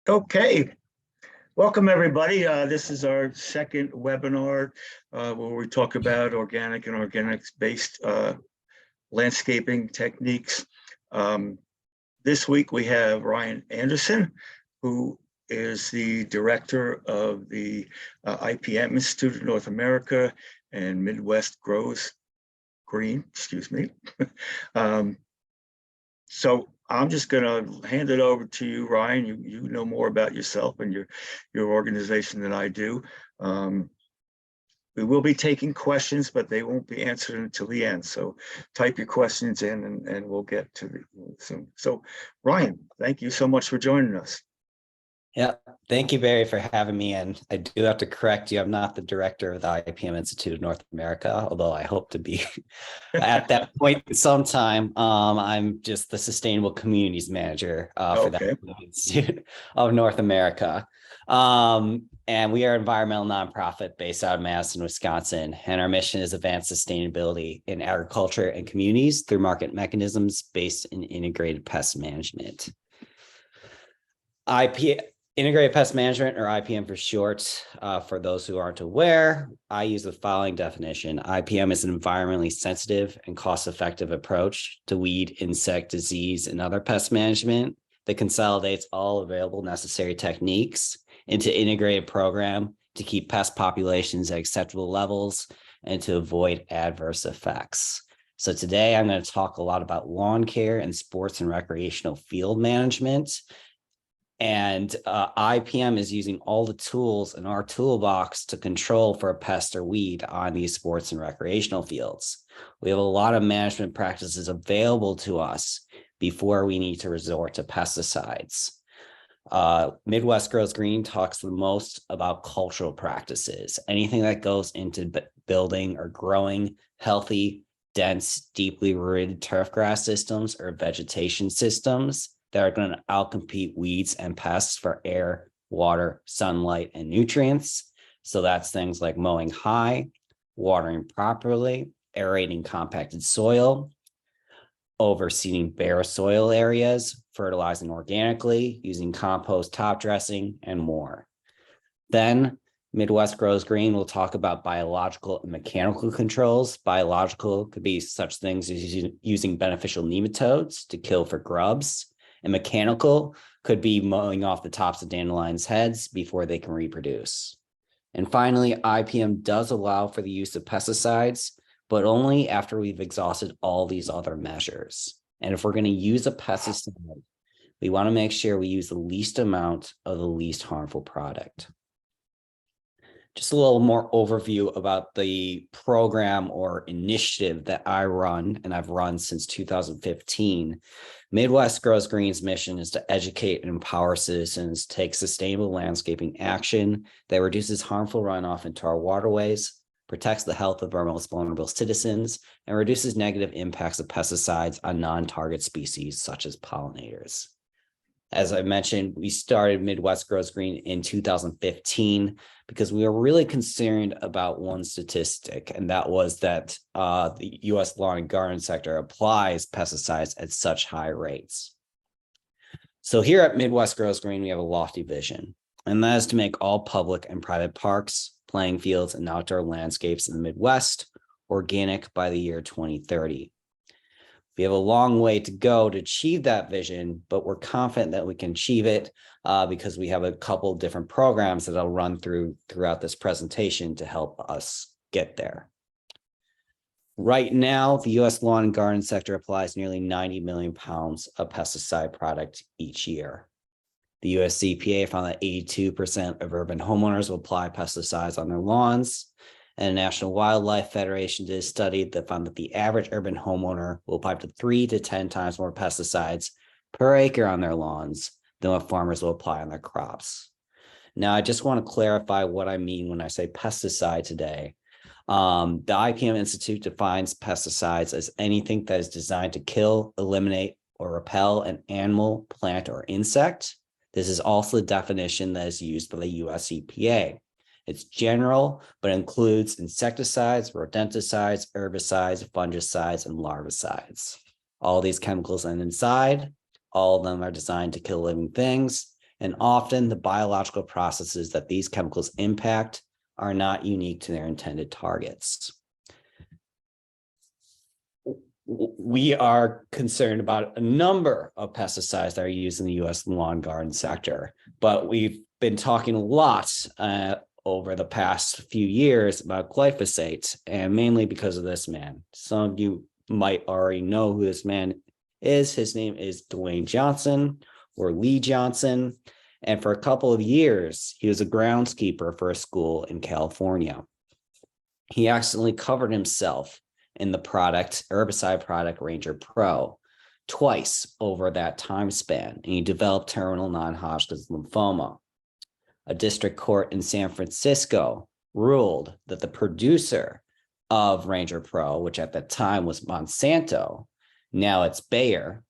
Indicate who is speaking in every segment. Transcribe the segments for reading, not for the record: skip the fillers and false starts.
Speaker 1: Okay, welcome everybody. This is our second webinar where we talk about organic and organics-based landscaping techniques. This week we have Ryan Anderson, who is the director of the IPM Institute of North America and Midwest Grows Green, excuse me. So I'm just going to hand it over to you, Ryan. You know more about yourself and your organization than I do. We will be taking questions, but they won't be answered until the end. So type your questions in and we'll get to them soon. So Ryan, thank you so much for joining us.
Speaker 2: Yeah, thank you, Barry, for having me. And I do have to correct you. I'm not the director of the IPM Institute of North America, although I hope to be at that point sometime. I'm just the Sustainable Communities Manager for the Institute of North America. And we are an environmental nonprofit based out of Madison, Wisconsin. And our mission is advance sustainability in agriculture and communities through market mechanisms based in integrated pest management. Integrated Pest Management, or IPM for short, for those who aren't aware, I use the following definition. IPM is an environmentally sensitive and cost-effective approach to weed, insect, disease, and other pest management that consolidates all available necessary techniques into an integrated program to keep pest populations at acceptable levels and to avoid adverse effects. So today I'm going to talk a lot about lawn care and sports and recreational field management. And IPM is using all the tools in our toolbox to control for a pest or weed on these sports and recreational fields. We have a lot of management practices available to us before we need to resort to pesticides. Midwest Grows Green talks the most about cultural practices, anything that goes into building or growing healthy, dense, deeply rooted turf grass systems or vegetation systems that are going to outcompete weeds and pests for air, water, sunlight, and nutrients. So that's things like mowing high, watering properly, aerating compacted soil, overseeding bare soil areas, fertilizing organically, using compost top dressing, and more. Then Midwest Grows Green will talk about biological and mechanical controls. Biological could be such things as using beneficial nematodes to kill for grubs. And mechanical could be mowing off the tops of dandelions' heads before they can reproduce. And finally, IPM does allow for the use of pesticides, but only after we've exhausted all these other measures. And if we're going to use a pesticide, we want to make sure we use the least amount of the least harmful product. Just a little more overview about the program or initiative that I run, and I've run since 2015. Midwest Grows Green's mission is to educate and empower citizens to take sustainable landscaping action that reduces harmful runoff into our waterways, protects the health of our most vulnerable citizens, and reduces negative impacts of pesticides on non-target species such as pollinators. As I mentioned, we started Midwest Grows Green in 2015 because we were really concerned about one statistic, and that was that the U.S. lawn and garden sector applies pesticides at such high rates. So here at Midwest Grows Green, we have a lofty vision, and that is to make all public and private parks, playing fields, and outdoor landscapes in the Midwest organic by the year 2030. We have a long way to go to achieve that vision, but we're confident that we can achieve it because we have a couple different programs that I'll run throughout this presentation to help us get there. Right now, the U.S. lawn and garden sector applies nearly 90 million pounds of pesticide product each year. The U.S. EPA found that 82% of urban homeowners will apply pesticides on their lawns. And the National Wildlife Federation did a study that found that the average urban homeowner will apply up to 3 to 10 times more pesticides per acre on their lawns than what farmers will apply on their crops. Now, I just want to clarify what I mean when I say pesticide today. The IPM Institute defines pesticides as anything that is designed to kill, eliminate, or repel an animal, plant, or insect. This is also the definition that is used by the US EPA. It's general, but includes insecticides, rodenticides, herbicides, fungicides, and larvicides. All these chemicals end inside. All of them are designed to kill living things. and often the biological processes that these chemicals impact are not unique to their intended targets. We are concerned about a number of pesticides that are used in the U.S. lawn and garden sector, but we've been talking a lot over the past few years about glyphosate, and mainly because of this man. Some of you might already know who this man is. His name is Dwayne Johnson, or Lee Johnson, and for a couple of years, he was a groundskeeper for a school in California. He accidentally covered himself in the herbicide product Ranger Pro twice over that time span, and he developed terminal non-Hodgkin's lymphoma. A district court in San Francisco ruled that the producer of Ranger Pro, which at that time was Monsanto, now it's Bayer,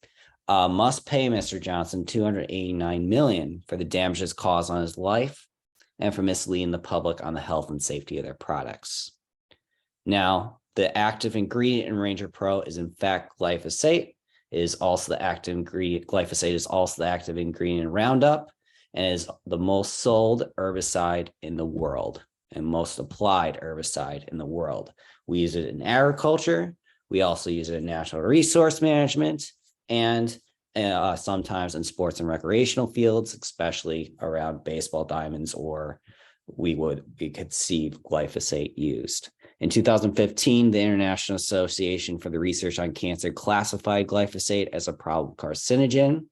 Speaker 2: must pay Mr. Johnson $289 million for the damages caused on his life and for misleading the public on the health and safety of their products. Now, the active ingredient in Ranger Pro is in fact glyphosate. Glyphosate is also the active ingredient in Roundup, and is the most sold herbicide in the world and most applied herbicide in the world. We use it in agriculture. We also use it in natural resource management, and sometimes in sports and recreational fields, especially around baseball diamonds, or we could see glyphosate used. In 2015, the International Association for the Research on Cancer classified glyphosate as a probable carcinogen.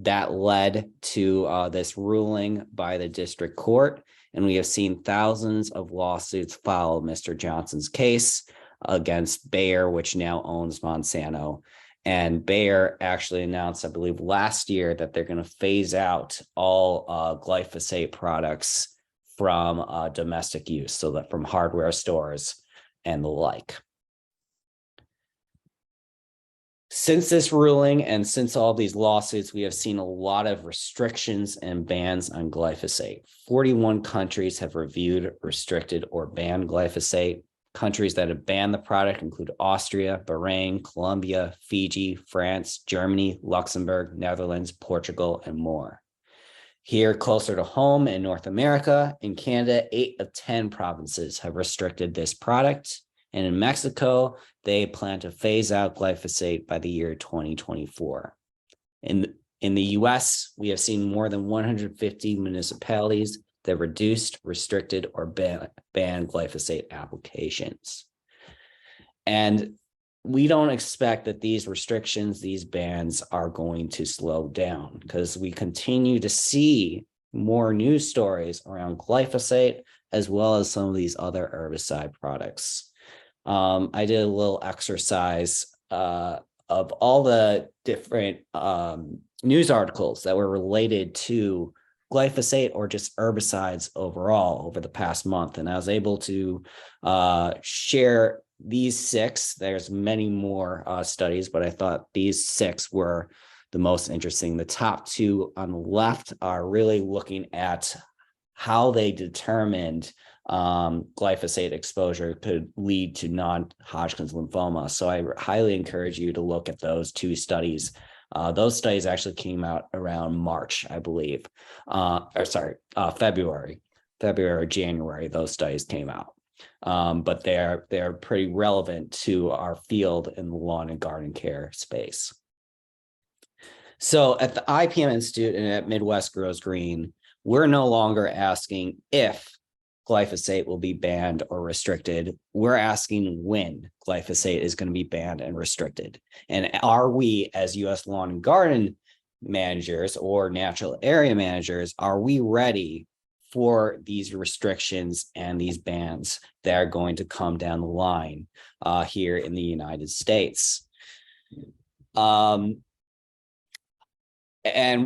Speaker 2: That led to this ruling by the district court, and we have seen thousands of lawsuits follow Mr. Johnson's case against Bayer, which now owns Monsanto. And Bayer actually announced, I believe, last year that they're going to phase out all glyphosate products from domestic use, so that from hardware stores and the like. Since this ruling and since all these lawsuits, we have seen a lot of restrictions and bans on glyphosate. 41 countries have reviewed, restricted, or banned glyphosate. Countries that have banned the product include Austria, Bahrain, Colombia, Fiji, France, Germany, Luxembourg, Netherlands, Portugal, and more. Here, closer to home in North America, in Canada, 8 of 10 provinces have restricted this product. And in Mexico, they plan to phase out glyphosate by the year 2024. In the US, we have seen more than 150 municipalities that reduced, restricted, or banned glyphosate applications. And we don't expect that these restrictions, these bans are going to slow down, because we continue to see more news stories around glyphosate, as well as some of these other herbicide products. I did a little exercise of all the different news articles that were related to glyphosate or just herbicides overall over the past month. And I was able to share these 6. There's many more studies, but I thought these 6 were the most interesting. The top 2 on the left are really looking at how they determined glyphosate exposure could lead to non-Hodgkin's lymphoma. So I highly encourage you to look at those 2 studies. Those studies actually came out around March, I believe, February, January, those studies came out. But they're pretty relevant to our field in the lawn and garden care space. So at the IPM Institute and at Midwest Grows Green, we're no longer asking if glyphosate will be banned or restricted. We're asking when glyphosate is going to be banned and restricted. And are we, as U.S. lawn and garden managers or natural area managers, are we ready for these restrictions and these bans that are going to come down the line here in the United States? And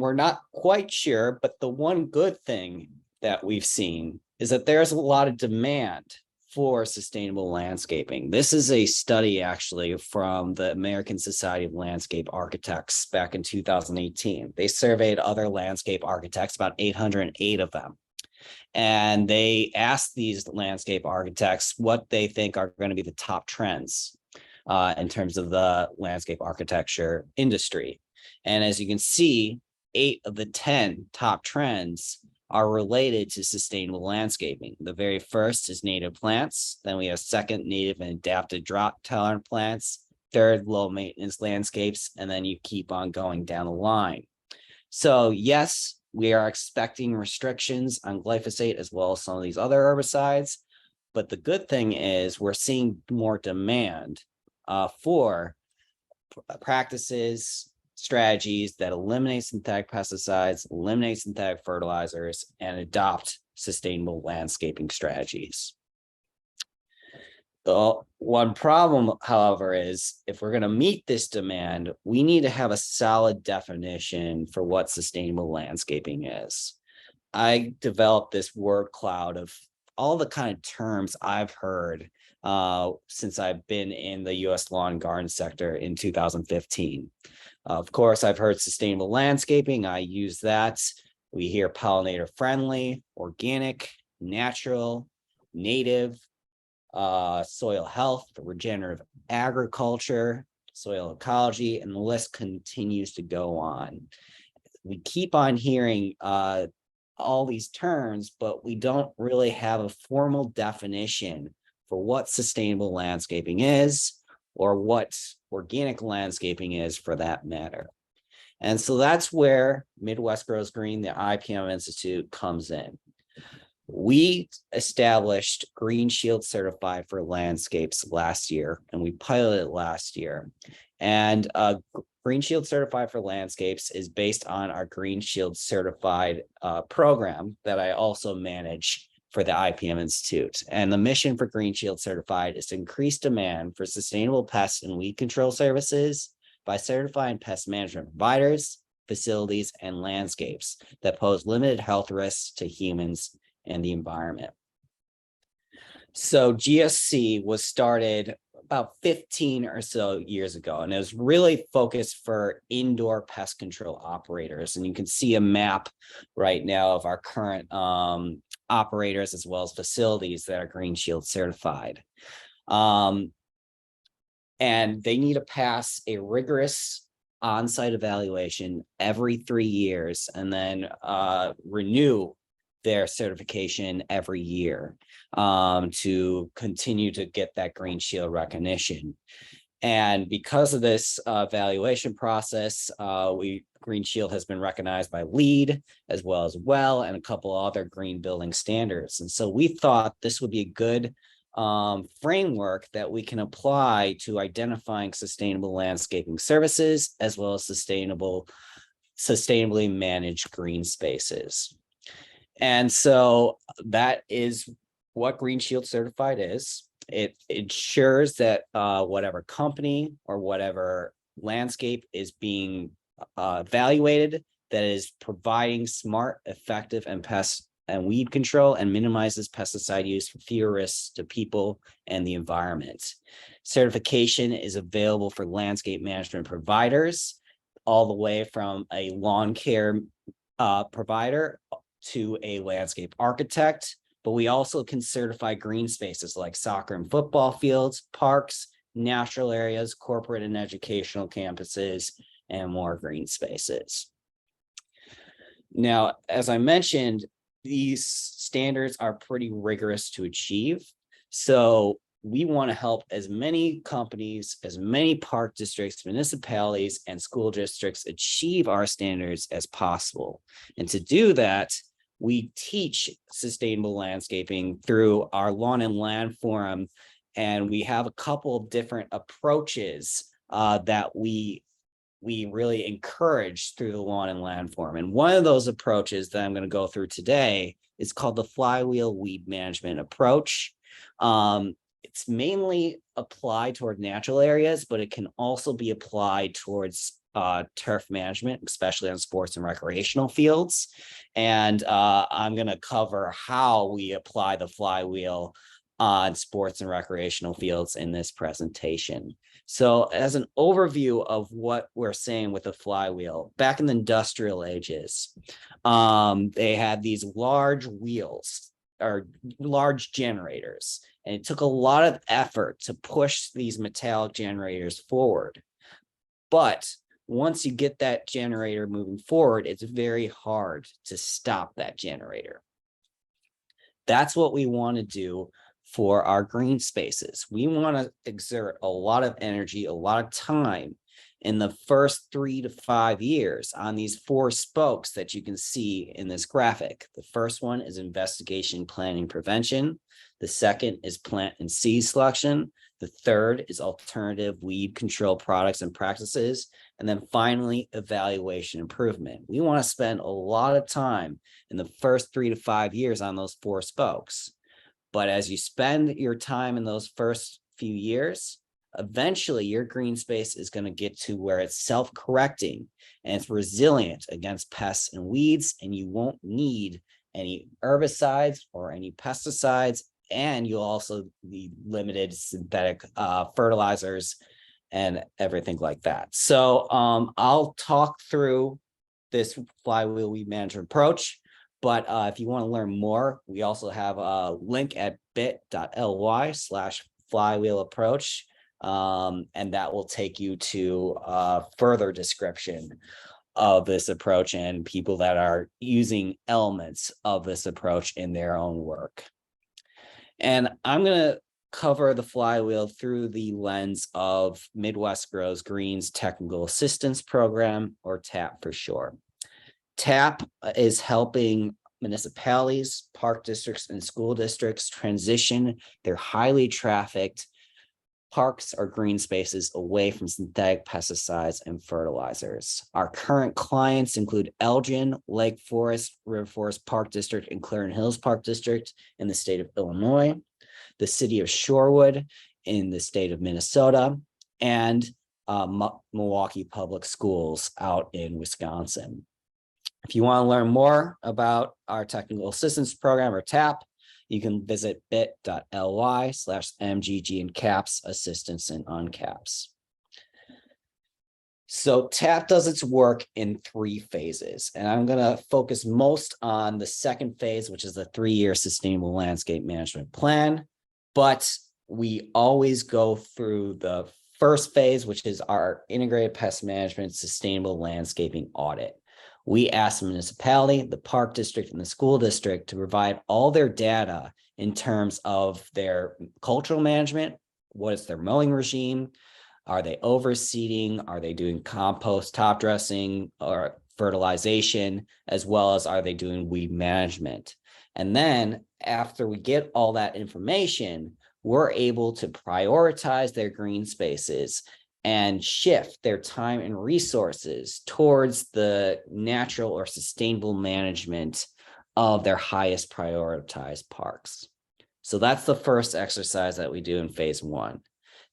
Speaker 2: we're not quite sure, but the one good thing that we've seen is that there's a lot of demand for sustainable landscaping. This is a study actually from the American Society of Landscape Architects back in 2018. They surveyed other landscape architects, about 808 of them. And they asked these landscape architects what they think are going to be the top trends in terms of the landscape architecture industry. And as you can see, 8 of the 10 top trends are related to sustainable landscaping. The very first is native plants. Then we have second, native and adapted drought tolerant plants. Third, low maintenance landscapes. And then you keep on going down the line. So yes, we are expecting restrictions on glyphosate as well as some of these other herbicides. But the good thing is we're seeing more demand for practices, strategies that eliminate synthetic pesticides, eliminate synthetic fertilizers, and adopt sustainable landscaping strategies. The one problem, however, is if we're going to meet this demand, we need to have a solid definition for what sustainable landscaping is. I developed this word cloud of all the kind of terms I've heard since I've been in the U.S. lawn and garden sector in 2015. Of course, I've heard sustainable landscaping. I use that. We hear pollinator friendly, organic, natural, native, soil health, regenerative agriculture, soil ecology, and the list continues to go on. We keep on hearing all these terms, but we don't really have a formal definition for what sustainable landscaping is or what organic landscaping is for that matter. And so that's where Midwest Grows Green, the IPM Institute, comes in. We established Green Shield Certified for landscapes last year, and we piloted it last year. And Green Shield Certified for landscapes is based on our Green Shield Certified program that I also manage for the IPM Institute. And the mission for Green Shield Certified is to increase demand for sustainable pest and weed control services by certifying pest management providers, facilities, and landscapes that pose limited health risks to humans and the environment. So GSC was started about 15 or so years ago, and it was really focused for indoor pest control operators. And you can see a map right now of our current operators as well as facilities that are Green Shield certified. And they need to pass a rigorous on-site evaluation every 3 years and then renew their certification every year to continue to get that Green Shield recognition. And because of this evaluation process, Green Shield has been recognized by LEED as well and a couple other green building standards. And so we thought this would be a good framework that we can apply to identifying sustainable landscaping services as well as sustainably managed green spaces. And so that is what Green Shield Certified is. It ensures that whatever company or whatever landscape is being evaluated, that is providing smart, effective, and pest and weed control and minimizes pesticide use for fewer risks to people and the environment. Certification is available for landscape management providers, all the way from a lawn care provider to a landscape architect, but we also can certify green spaces like soccer and football fields, parks, natural areas, corporate and educational campuses, and more green spaces. Now, as I mentioned, these standards are pretty rigorous to achieve. So we want to help as many companies, as many park districts, municipalities, and school districts achieve our standards as possible. And to do that, we teach sustainable landscaping through our Lawn and Land Forum, and we have a couple of different approaches that we really encourage through the Lawn and Land Forum. And one of those approaches that I'm going to go through today is called the flywheel weed management approach. It's mainly applied toward natural areas, but it can also be applied towards turf management, especially on sports and recreational fields. And I'm going to cover how we apply the flywheel on sports and recreational fields in this presentation. So as an overview of what we're saying with the flywheel, back in the industrial ages, they had these large wheels or large generators, and it took a lot of effort to push these metallic generators forward. But once you get that generator moving forward, it's very hard to stop that generator. That's what we want to do for our green spaces. We want to exert a lot of energy, a lot of time in the first 3 to 5 years on these 4 spokes that you can see in this graphic. The first one is investigation, planning, prevention. The second is plant and seed selection. The third is alternative weed control products and practices. And then finally, evaluation improvement. We want to spend a lot of time in the first 3 to 5 years on those 4 spokes. But as you spend your time in those first few years, eventually your green space is going to get to where it's self-correcting and it's resilient against pests and weeds, and you won't need any herbicides or any pesticides, and you'll also need limited synthetic fertilizers and everything like that. So I'll talk through this flywheel weed management approach, but if you want to learn more, we also have a link at bit.ly/flywheel approach. And that will take you to a further description of this approach and people that are using elements of this approach in their own work. And I'm going to cover the flywheel through the lens of Midwest Grows Green's Technical Assistance Program, or TAP for short. TAP is helping municipalities, park districts, and school districts transition their highly trafficked parks or green spaces away from synthetic pesticides and fertilizers. Our current clients include Elgin, Lake Forest, River Forest Park District, and Clarendon Hills Park District in the state of Illinois, the city of Shorewood in the state of Minnesota, and Milwaukee Public Schools out in Wisconsin. If you want to learn more about our Technical Assistance Program, or TAP, you can visit bit.ly/MGG and caps assistance and uncaps. So TAP does its work in 3 phases, and I'm going to focus most on the second phase, which is the 3-year sustainable landscape management plan. But we always go through the first phase, which is our integrated pest management sustainable landscaping audit. We ask the municipality, the park district, and the school district to provide all their data in terms of their cultural management. What is their mowing regime? Are they overseeding? Are they doing compost, top dressing, or fertilization, as well as are they doing weed management? And then after we get all that information, we're able to prioritize their green spaces and shift their time and resources towards the natural or sustainable management of their highest prioritized parks. So that's the first exercise that we do in phase 1.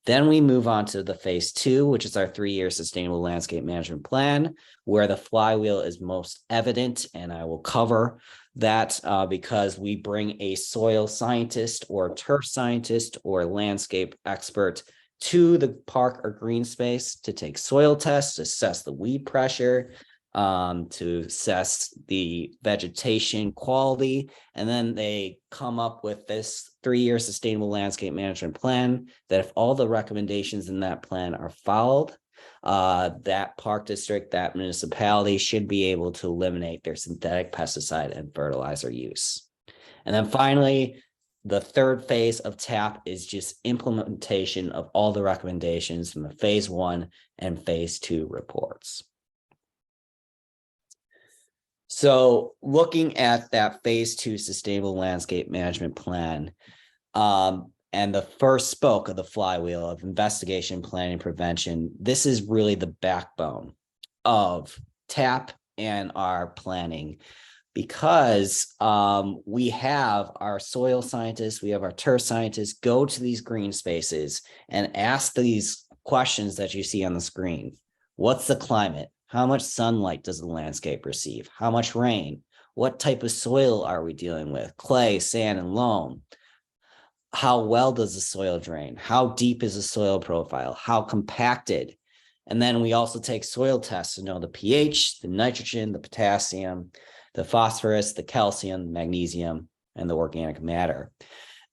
Speaker 2: Then we move on to the phase 2, which is our 3-year sustainable landscape management plan, where the flywheel is most evident. And I will cover that because we bring a soil scientist or turf scientist or landscape expert to the park or green space to take soil tests, to assess the weed pressure, to assess the vegetation quality, and then they come up with this 3-year sustainable landscape management plan that if all the recommendations in that plan are followed, that park district, that municipality should be able to eliminate their synthetic pesticide and fertilizer use. And then finally, the third phase of TAP is just implementation of all the recommendations from the phase 1 and phase 2 reports. So looking at that phase 2 sustainable landscape management plan, and the first spoke of the flywheel of investigation, planning, prevention, this is really the backbone of TAP and our planning. Because we have our soil scientists, we have our turf scientists go to these green spaces and ask these questions that you see on the screen. What's the climate? How much sunlight does the landscape receive? How much rain? What type of soil are we dealing with? Clay, sand, and loam. How well does the soil drain? How deep is the soil profile? How compacted? And then we also take soil tests to know the pH, the nitrogen, the potassium, the phosphorus, the calcium, magnesium, and the organic matter.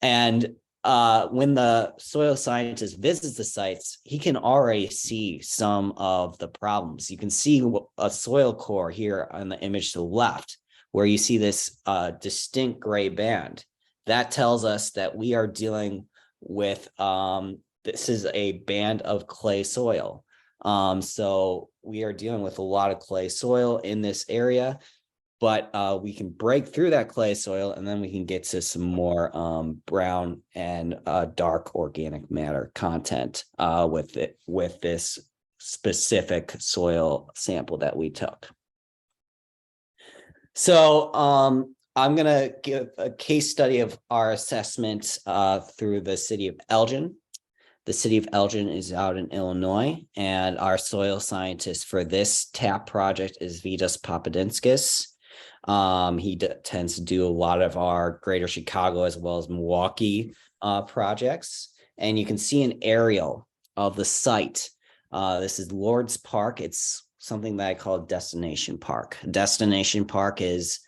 Speaker 2: And when the soil scientist visits the sites, he can already see some of the problems. You can see a soil core here on the image to the left, where you see this distinct gray band. That tells us that we are dealing with, this is a band of clay soil. So we are dealing with a lot of clay soil in this area, but we can break through that clay soil, and then we can get to some more brown and dark organic matter content with this specific soil sample that we took. So I'm going to give a case study of our assessment through the city of Elgin. The city of Elgin is out in Illinois, and our soil scientist for this TAP project is Vitas Papadinskis. He tends to do a lot of our greater Chicago as well as Milwaukee projects. And you can see an aerial of the site. This is Lord's Park. It's something that I call a destination park. Destination park is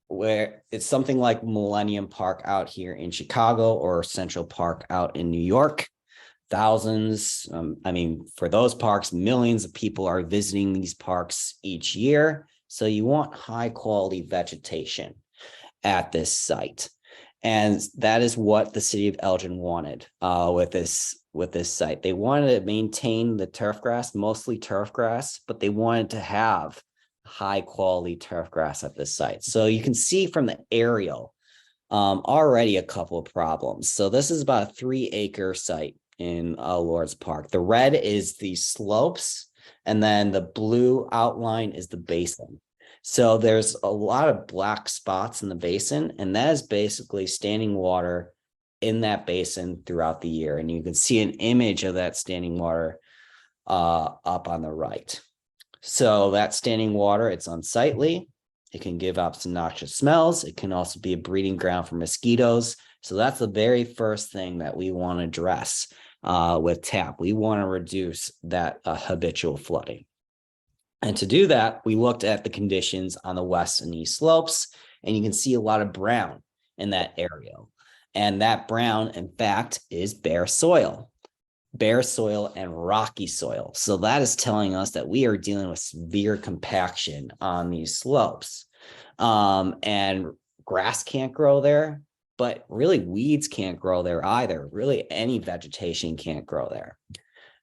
Speaker 2: where it's something like Millennium Park out here in Chicago or Central Park out in New York. Thousands, I mean, for those parks, millions of people are visiting these parks each year. So you want high quality vegetation at this site. And that is what the city of Elgin wanted with this site. They wanted to maintain the turf grass, mostly turf grass, but they wanted to have high quality turf grass at this site. So you can see from the aerial already a couple of problems. So this is about a 3-acre site in Lord's Park. The red is the slopes, and then the blue outline is the basin. So there's a lot of black spots in the basin, and that is basically standing water in that basin throughout the year. And you can see an image of that standing water up on the right. So that standing water, it's unsightly. It can give off some noxious smells. It can also be a breeding ground for mosquitoes. So that's the very first thing that we want to address with TAP. We want to reduce that habitual flooding. And to do that, we looked at the conditions on the west and east slopes, and you can see a lot of brown in that area. And that brown, in fact, is bare soil and rocky soil. So that is telling us that we are dealing with severe compaction on these slopes. And grass can't grow there, but really weeds can't grow there either. Really any vegetation can't grow there.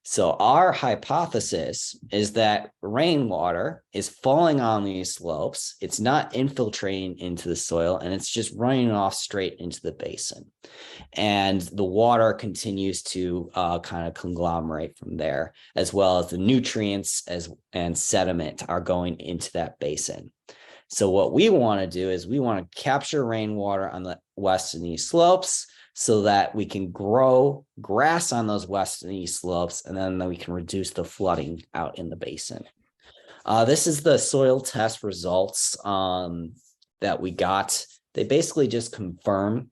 Speaker 2: So our hypothesis is that rainwater is falling on these slopes. It's not infiltrating into the soil, and it's just running off straight into the basin. And the water continues to kind of conglomerate from there, as well as the nutrients and sediment are going into that basin. So what we want to do is we want to capture rainwater on the west and east slopes, so that we can grow grass on those west and east slopes, and then we can reduce the flooding out in the basin. This is the soil test results that we got. They basically just confirm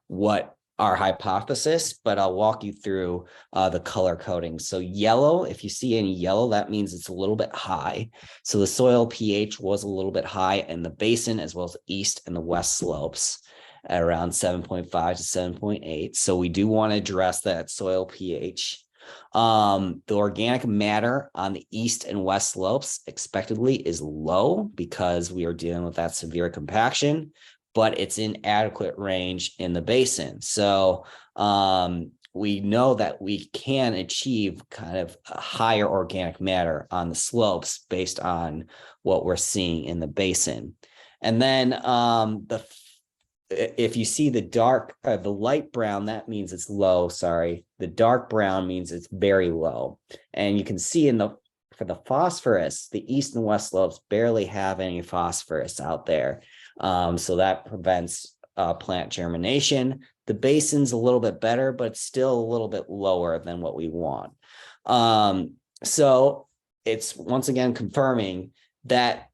Speaker 2: what our hypothesis, but I'll walk you through the color coding. So yellow, if you see any yellow, that means it's a little bit high. So the soil pH was a little bit high in the basin, as well as the east and the west slopes, at around 7.5 to 7.8. So we do want to address that soil pH. The organic matter on the east and west slopes expectedly is low because we are dealing with that severe compaction, but it's in adequate range in the basin. So we know that we can achieve kind of a higher organic matter on the slopes based on what we're seeing in the basin. And then if you see the light brown, that means it's low. Sorry. The dark brown means it's very low. And you can see for the phosphorus, the east and west slopes barely have any phosphorus out there. So that prevents plant germination. The basin's a little bit better, but still a little bit lower than what we want. So it's once again confirming that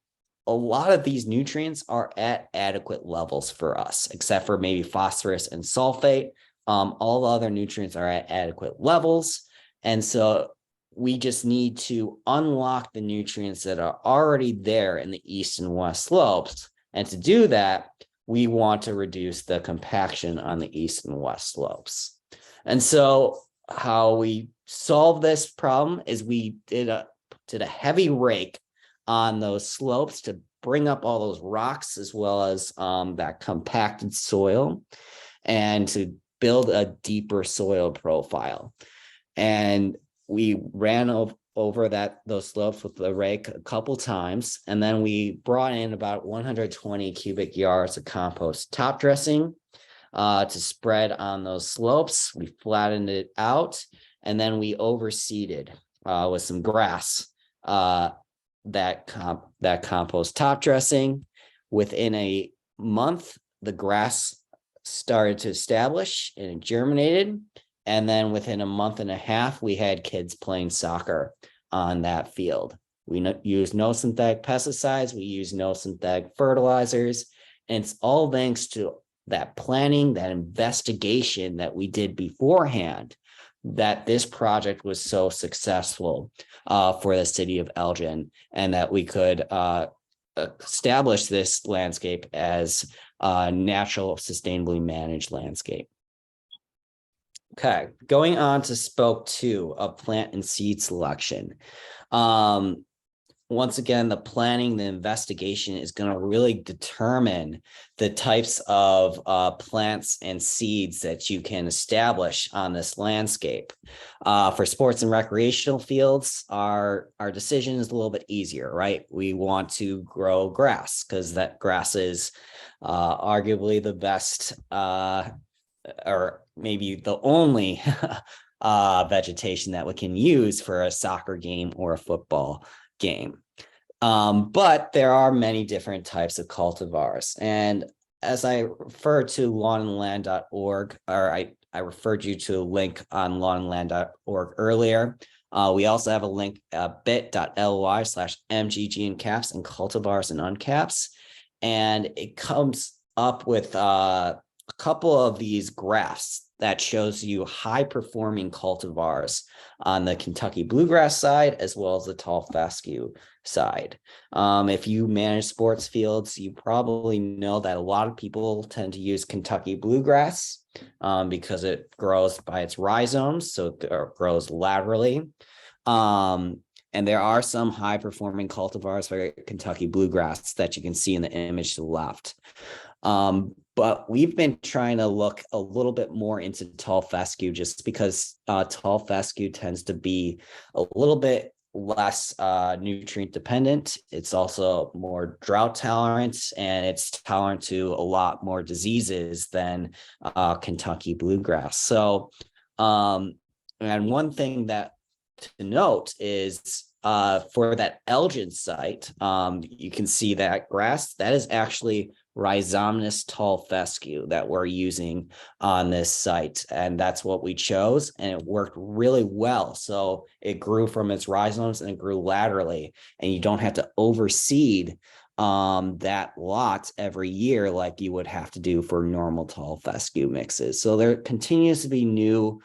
Speaker 2: a lot of these nutrients are at adequate levels for us, except for maybe phosphorus and sulfate. All the other nutrients are at adequate levels. And so we just need to unlock the nutrients that are already there in the east and west slopes. And to do that, we want to reduce the compaction on the east and west slopes. And so how we solve this problem is we did a heavy rake on those slopes to bring up all those rocks as well as that compacted soil and to build a deeper soil profile. And we ran over those slopes with the rake a couple times, and then we brought in about 120 cubic yards of compost top dressing to spread on those slopes. We flattened it out, and then we overseeded with some grass that compost top dressing. Within a month, the grass started to establish and it germinated. And then within a month and a half, we had kids playing soccer on that field. We use no synthetic pesticides. We use no synthetic fertilizers. And it's all thanks to that planning, that investigation that we did beforehand, that this project was so successful for the city of Elgin, and that we could establish this landscape as a natural, sustainably managed landscape. Okay, going on to spoke 2 of plant and seed selection. Once again, the planning, the investigation is going to really determine the types of plants and seeds that you can establish on this landscape. For sports and recreational fields, our decision is a little bit easier, right? We want to grow grass because that grass is arguably the best or maybe the only vegetation that we can use for a soccer game or a football game. But there are many different types of cultivars. And as I refer to lawnandland.org, or I referred you to a link on lawnandland.org earlier. We also have a link, bit.ly/mgg in caps and cultivars and uncaps. And it comes up with a couple of these graphs that shows you high performing cultivars on the Kentucky bluegrass side, as well as the tall fescue side. If you manage sports fields, you probably know that a lot of people tend to use Kentucky bluegrass because it grows by its rhizomes, so it grows laterally. And there are some high performing cultivars for Kentucky bluegrass that you can see in the image to the left. But we've been trying to look a little bit more into tall fescue just because tall fescue tends to be a little bit less nutrient dependent. It's also more drought tolerant, and it's tolerant to a lot more diseases than Kentucky bluegrass. So, and one thing that to note is for that Elgin site, you can see that grass, that is actually rhizomatous tall fescue that we're using on this site. And that's what we chose, and it worked really well. So it grew from its rhizomes and it grew laterally, and you don't have to overseed that lot every year like you would have to do for normal tall fescue mixes. So there continues to be new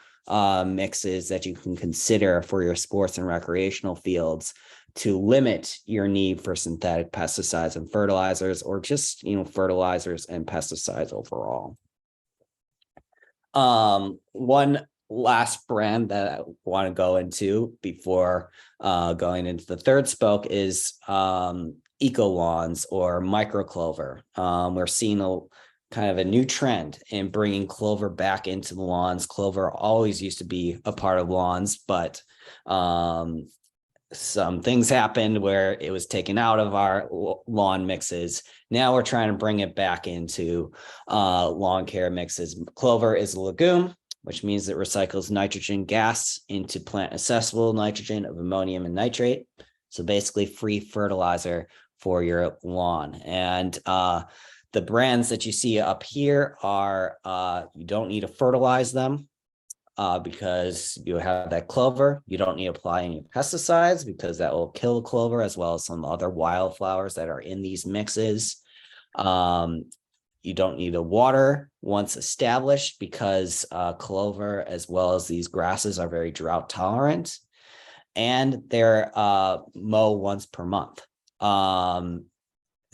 Speaker 2: mixes that you can consider for your sports and recreational fields to limit your need for synthetic pesticides and fertilizers, or just, fertilizers and pesticides overall. One last brand that I want to go into before going into the third spoke is eco lawns or micro clover. We're seeing a kind of a new trend in bringing clover back into the lawns. Clover always used to be a part of lawns, but some things happened where it was taken out of our lawn mixes. Now we're trying to bring it back into lawn care mixes. Clover is a legume, which means it recycles nitrogen gas into plant accessible nitrogen of ammonium and nitrate. So basically free fertilizer for your lawn. And the brands that you see up here are, you don't need to fertilize them because you have that clover. You don't need to apply any pesticides because that will kill the clover, as well as some other wildflowers that are in these mixes. You don't need to water once established because clover, as well as these grasses, are very drought tolerant. And they're mow once per month.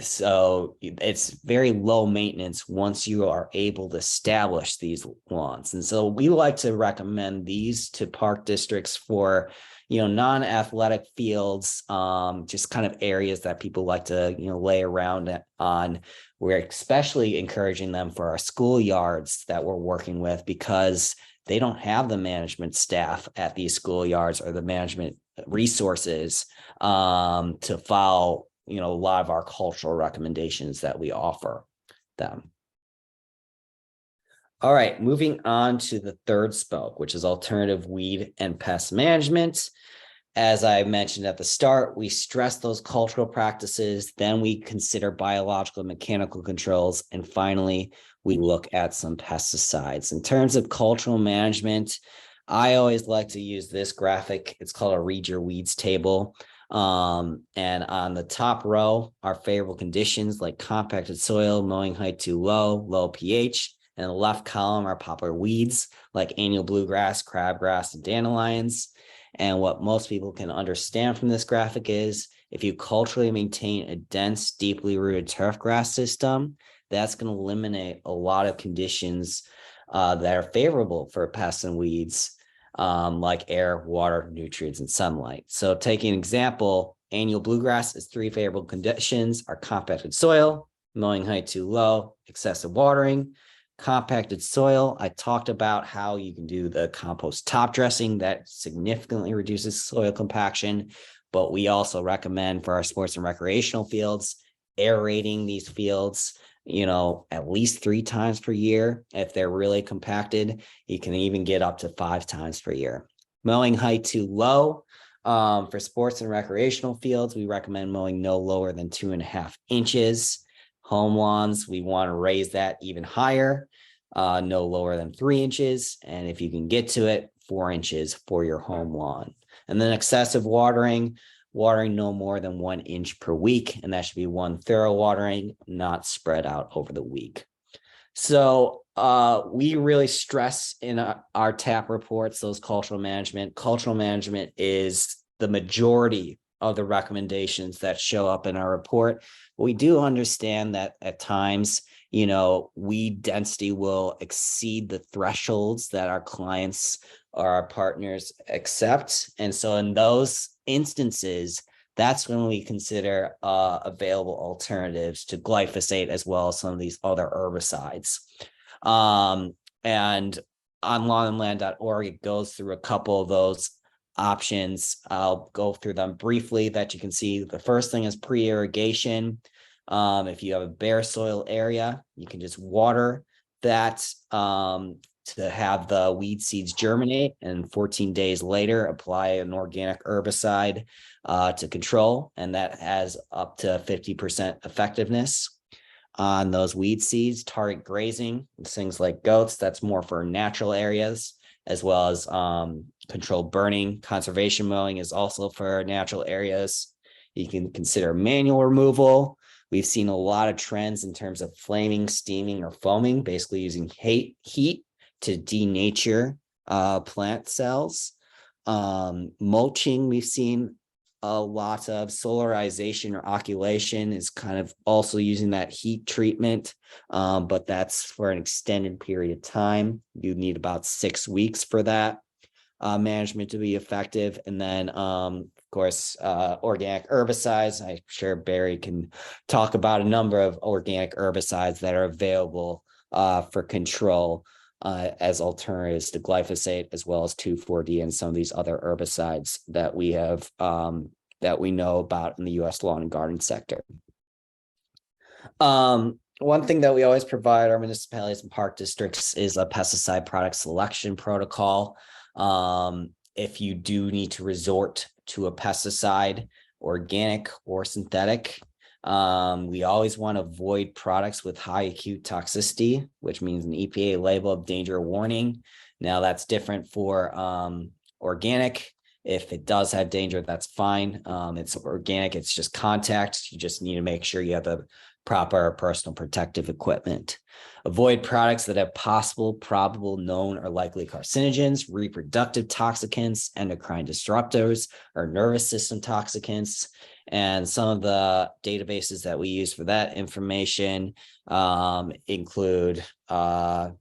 Speaker 2: So it's very low maintenance once you are able to establish these lawns. And so we like to recommend these to park districts for, non-athletic fields, just kind of areas that people like to, lay around on. We're especially encouraging them for our schoolyards that we're working with, because they don't have the management staff at these schoolyards or the management resources to follow a lot of our cultural recommendations that we offer them. All right, moving on to the third spoke, which is alternative weed and pest management. As I mentioned at the start, we stress those cultural practices, then we consider biological and mechanical controls, and finally, we look at some pesticides. In terms of cultural management, I always like to use this graphic. It's called a read your weeds table. And on the top row are favorable conditions like compacted soil, mowing height too low, low pH. And the left column are popular weeds like annual bluegrass, crabgrass, and dandelions. And what most people can understand from this graphic is if you culturally maintain a dense, deeply rooted turf grass system, that's going to eliminate a lot of conditions that are favorable for pests and weeds, like air, water, nutrients, and sunlight. So taking an example, annual bluegrass is 3 favorable conditions are compacted soil, mowing height too low, excessive watering. Compacted soil, I talked about how you can do the compost top dressing that significantly reduces soil compaction, but we also recommend for our sports and recreational fields, aerating these fields, at least 3 times per year. If they're really compacted, you can even get up to 5 times per year. Mowing height too low. For sports and recreational fields, we recommend mowing no lower than 2.5 inches. Home lawns, we want to raise that even higher, no lower than 3 inches. And if you can get to it, 4 inches for your home lawn. And then excessive watering no more than 1 inch per week. And that should be one thorough watering, not spread out over the week. So we really stress in our TAP reports, those cultural management. Cultural management is the majority of the recommendations that show up in our report. But we do understand that at times, weed density will exceed the thresholds that our clients or our partners accept. And so in those instances, that's when we consider available alternatives to glyphosate, as well as some of these other herbicides. And on lawnandland.org, it goes through a couple of those options. I'll go through them briefly that you can see. The first thing is pre-irrigation. If you have a bare soil area, you can just water that to have the weed seeds germinate, and 14 days later apply an organic herbicide to control, and that has up to 50% effectiveness on those weed seeds. Target grazing, things like goats, that's more for natural areas, as well as controlled burning. Conservation mowing is also for natural areas. You can consider manual removal. We've seen a lot of trends in terms of flaming, steaming, or foaming, basically using heat to denature plant cells. Mulching, we've seen a lot of. Solarization or oculation is kind of also using that heat treatment, but that's for an extended period of time. You need about 6 weeks for that management to be effective. And then, of course, organic herbicides. I'm sure Barry can talk about a number of organic herbicides that are available for control as alternatives to glyphosate, as well as 2,4-D and some of these other herbicides that we have that we know about in the U.S. lawn and garden sector. One thing that we always provide our municipalities and park districts is a pesticide product selection protocol. If you do need to resort to a pesticide, organic or synthetic, we always want to avoid products with high acute toxicity, which means an EPA label of danger warning. Now that's different for organic. If it does have danger, that's fine. It's organic, it's just contact. You just need to make sure you have the proper personal protective equipment. Avoid products that have possible, probable, known, or likely carcinogens, reproductive toxicants, endocrine disruptors, or nervous system toxicants. And some of the databases that we use for that information include the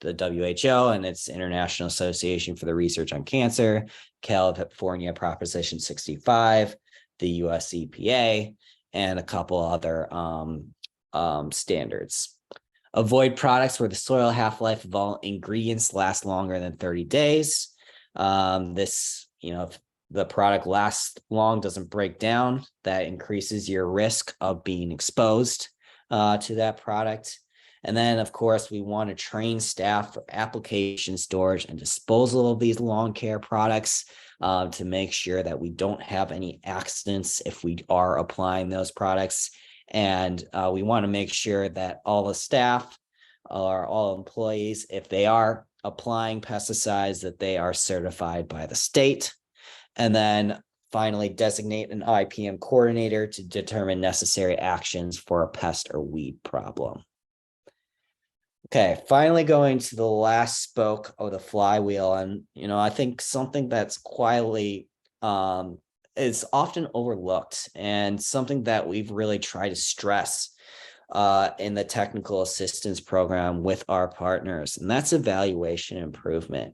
Speaker 2: WHO and its International Association for the Research on Cancer, California Proposition 65, the US EPA, and a couple other standards. Avoid products where the soil half-life of all ingredients lasts longer than 30 days. If the product lasts long, doesn't break down, that increases your risk of being exposed to that product. And then, of course, we want to train staff for application, storage, and disposal of these lawn care products to make sure that we don't have any accidents if we are applying those products. And we want to make sure that all the staff or all employees, if they are applying pesticides, that they are certified by the state. And then finally, designate an IPM coordinator to determine necessary actions for a pest or weed problem. Okay, finally going to the last spoke of the flywheel. And, I think something that's quietly is often overlooked and something that we've really tried to stress in the technical assistance program with our partners, and that's evaluation improvement.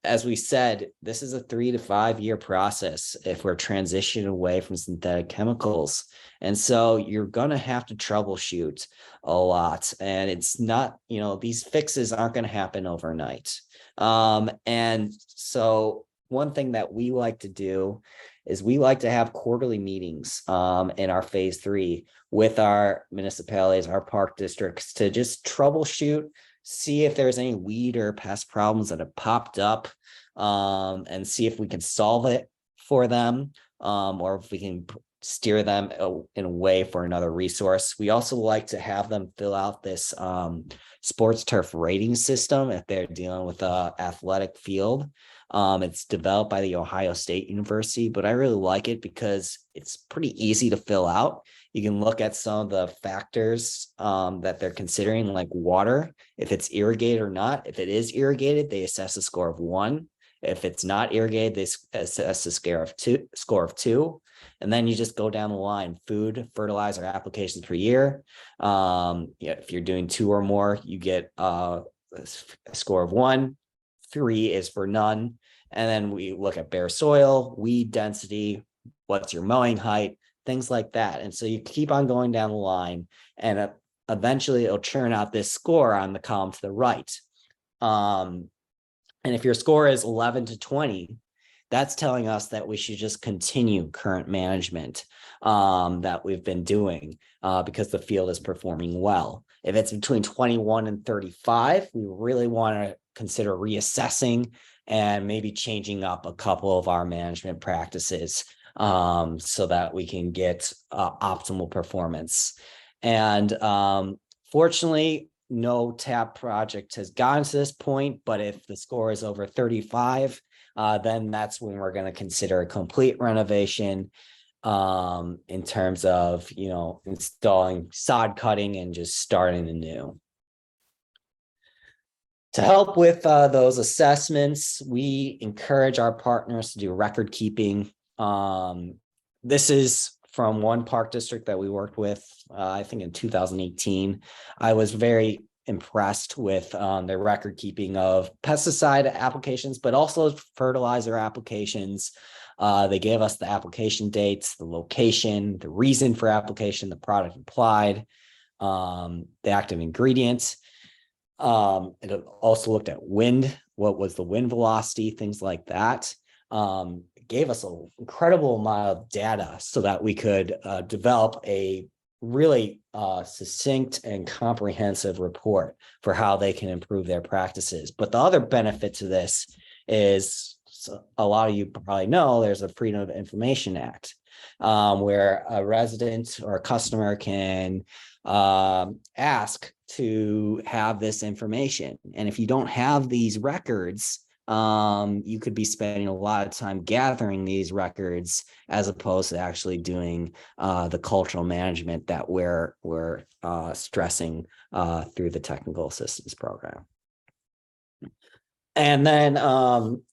Speaker 2: As we said, this is a 3 to 5 year process if we're transitioning away from synthetic chemicals. And so you're going to have to troubleshoot a lot. And it's not, these fixes aren't going to happen overnight. And so one thing that we like to do is we like to have quarterly meetings in our phase 3 with our municipalities, our park districts, to just troubleshoot, see if there's any weed or pest problems that have popped up, and see if we can solve it for them, or if we can steer them in a way for another resource. We also like to have them fill out this sports turf rating system if they're dealing with an athletic field. It's developed by the Ohio State University, but I really like it because it's pretty easy to fill out. You can look at some of the factors that they're considering, like water, if it's irrigated or not. If it is irrigated, they assess a score of 1. If it's not irrigated, they assess a score of 2. And then you just go down the line: food, fertilizer applications per year. If you're doing 2 or more, you get a score of 1. 3 is for none. And then we look at bare soil, weed density, what's your mowing height, things like that. And so you keep on going down the line, and eventually it'll churn out this score on the column to the right. And if your score is 11 to 20, that's telling us that we should just continue current management that we've been doing because the field is performing well. If it's between 21 and 35, we really want to consider reassessing and maybe changing up a couple of our management practices so that we can get optimal performance. And fortunately, no TAP project has gotten to this point, but if the score is over 35, then that's when we're going to consider a complete renovation in terms of, installing sod cutting and just starting anew. To help with those assessments, we encourage our partners to do record keeping. This is from one park district that we worked with, I think in 2018. I was very impressed with their record keeping of pesticide applications, but also fertilizer applications. They gave us the application dates, the location, the reason for application, the product applied, the active ingredients. It also looked at wind, what was the wind velocity, things like that. It gave us an incredible amount of data so that we could develop a really succinct and comprehensive report for how they can improve their practices. But the other benefit to this is, a lot of you probably know, there's a Freedom of Information Act, where a resident or a customer can ask to have this information. And if you don't have these records, you could be spending a lot of time gathering these records as opposed to actually doing the cultural management that we're stressing through the technical assistance program. And then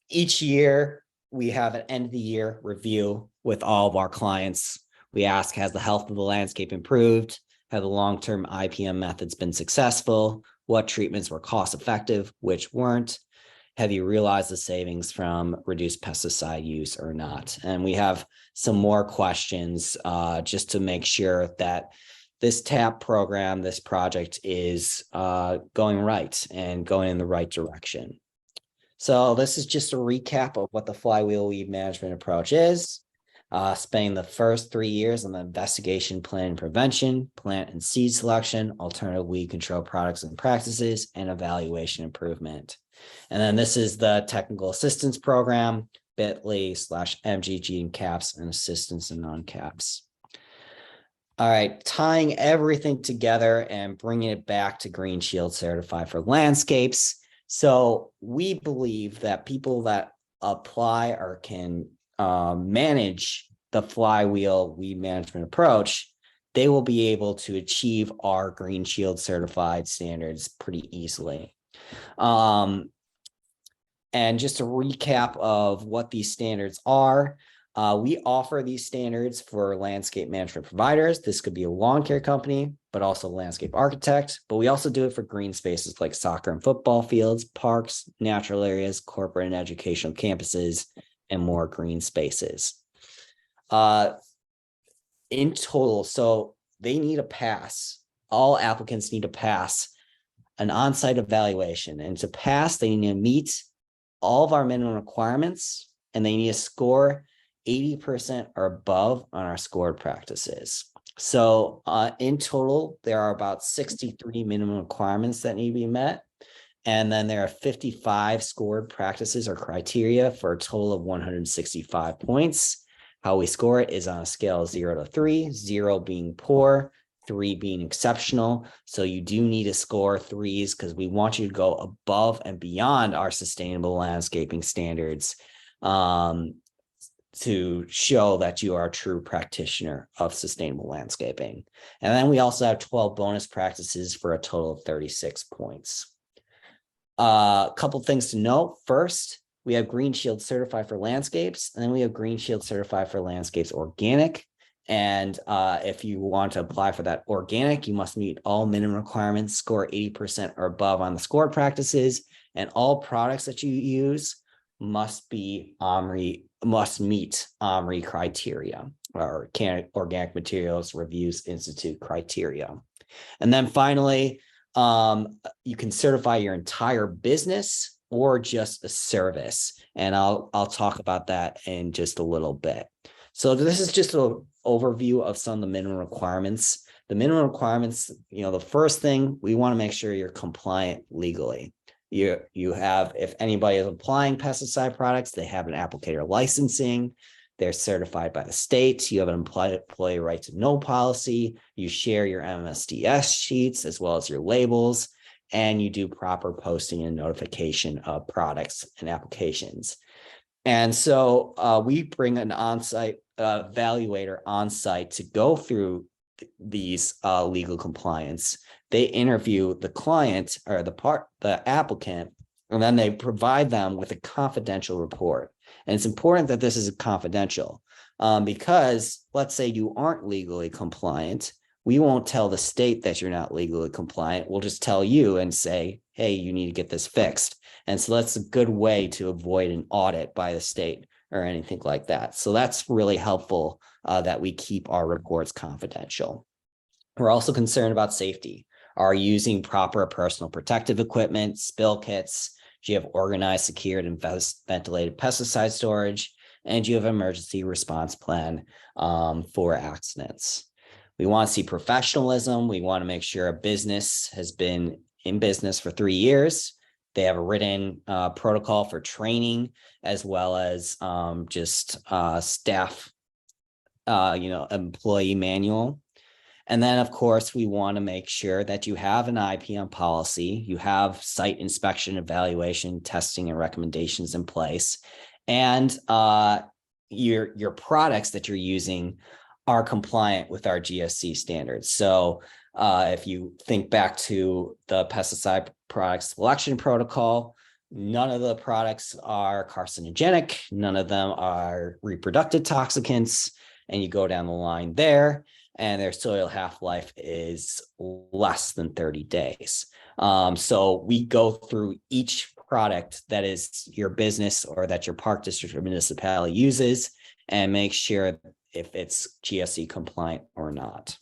Speaker 2: each year we have an end of the year review with all of our clients. We ask, has the health of the landscape improved? Have the long-term IPM methods been successful? What treatments were cost effective, which weren't? Have you realized the savings from reduced pesticide use or not? And we have some more questions just to make sure that this TAP program, this project is going right and going in the right direction. So this is just a recap of what the flywheel weed management approach is. Spending the first 3 years on the investigation, plan, and prevention, plant and seed selection, alternative weed control products and practices, and evaluation improvement. And then this is the technical assistance program, bit.ly/MGG and caps and assistance and non-caps. All right, tying everything together and bringing it back to Green Shield certified for landscapes. So we believe that people that apply or can manage the flywheel weed management approach, they will be able to achieve our Green Shield certified standards pretty easily. And just a recap of what these standards are. We offer these standards for landscape management providers. This could be a lawn care company, but also a landscape architect. But we also do it for green spaces like soccer and football fields, parks, natural areas, corporate and educational campuses, and more green spaces. In total, so they need a pass. All applicants need to pass an on-site evaluation. And to pass, they need to meet all of our minimum requirements, and they need to score 80% or above on our scored practices. So in total, there are about 63 minimum requirements that need to be met. And then there are 55 scored practices or criteria for a total of 165 points. How we score it is on a scale of 0 to 3, 0 being poor, 3 being exceptional. So you do need to score 3s because we want you to go above and beyond our sustainable landscaping standards to show that you are a true practitioner of sustainable landscaping. And then we also have 12 bonus practices for a total of 36 points. A couple things to note. First, we have Green Shield certified for landscapes, and then we have Green Shield certified for landscapes organic. And if you want to apply for that organic, you must meet all minimum requirements, score 80% or above on the scored practices, and all products that you use must meet OMRI criteria, or Organic Materials Reviews Institute criteria. And then finally, you can certify your entire business or just a service. And I'll talk about that in just a little bit. So this is just an overview of some of the minimum requirements. The minimum requirements, the first thing, we want to make sure you're compliant legally. You have, if anybody is applying pesticide products, they have an applicator licensing. They're certified by the state. You have an employee right to know policy. You share your MSDS sheets as well as your labels, and you do proper posting and notification of products and applications. And so we bring an on-site evaluator on-site to go through these legal compliance. They interview the client or the applicant, and then they provide them with a confidential report. And it's important that this is confidential because let's say you aren't legally compliant. We won't tell the state that you're not legally compliant. We'll just tell you and say, hey, you need to get this fixed. And so that's a good way to avoid an audit by the state or anything like that. So that's really helpful that we keep our reports confidential. We're also concerned about safety. Are you using proper personal protective equipment, spill kits? Do you have organized, secured, and ventilated pesticide storage? And do you have an emergency response plan for accidents? We want to see professionalism. We want to make sure a business has been in business for 3 years. They have a written protocol for training, as well as just staff, employee manual. And then, of course, we want to make sure that you have an IPM policy, you have site inspection, evaluation, testing, and recommendations in place, and your products that you're using are compliant with our GSC standards. So if you think back to the pesticide product selection protocol, none of the products are carcinogenic, none of them are reproductive toxicants, and you go down the line there, and their soil half-life is less than 30 days. So we go through each product that is your business or that your park district or municipality uses and make sure if it's GSE compliant or not.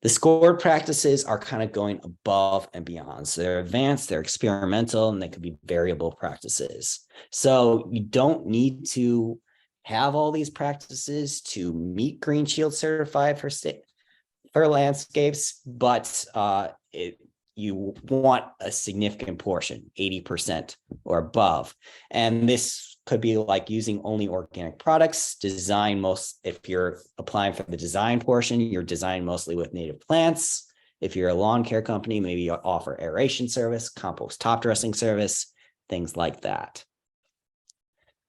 Speaker 2: The scored practices are kind of going above and beyond. So they're advanced, they're experimental, and they could be variable practices. So you don't need to have all these practices to meet Green Shield certified for landscapes, but you want a significant portion, 80% or above. And this could be like using only organic products, if you're applying for the design portion, you're designing mostly with native plants. If you're a lawn care company, maybe you offer aeration service, compost top dressing service, things like that.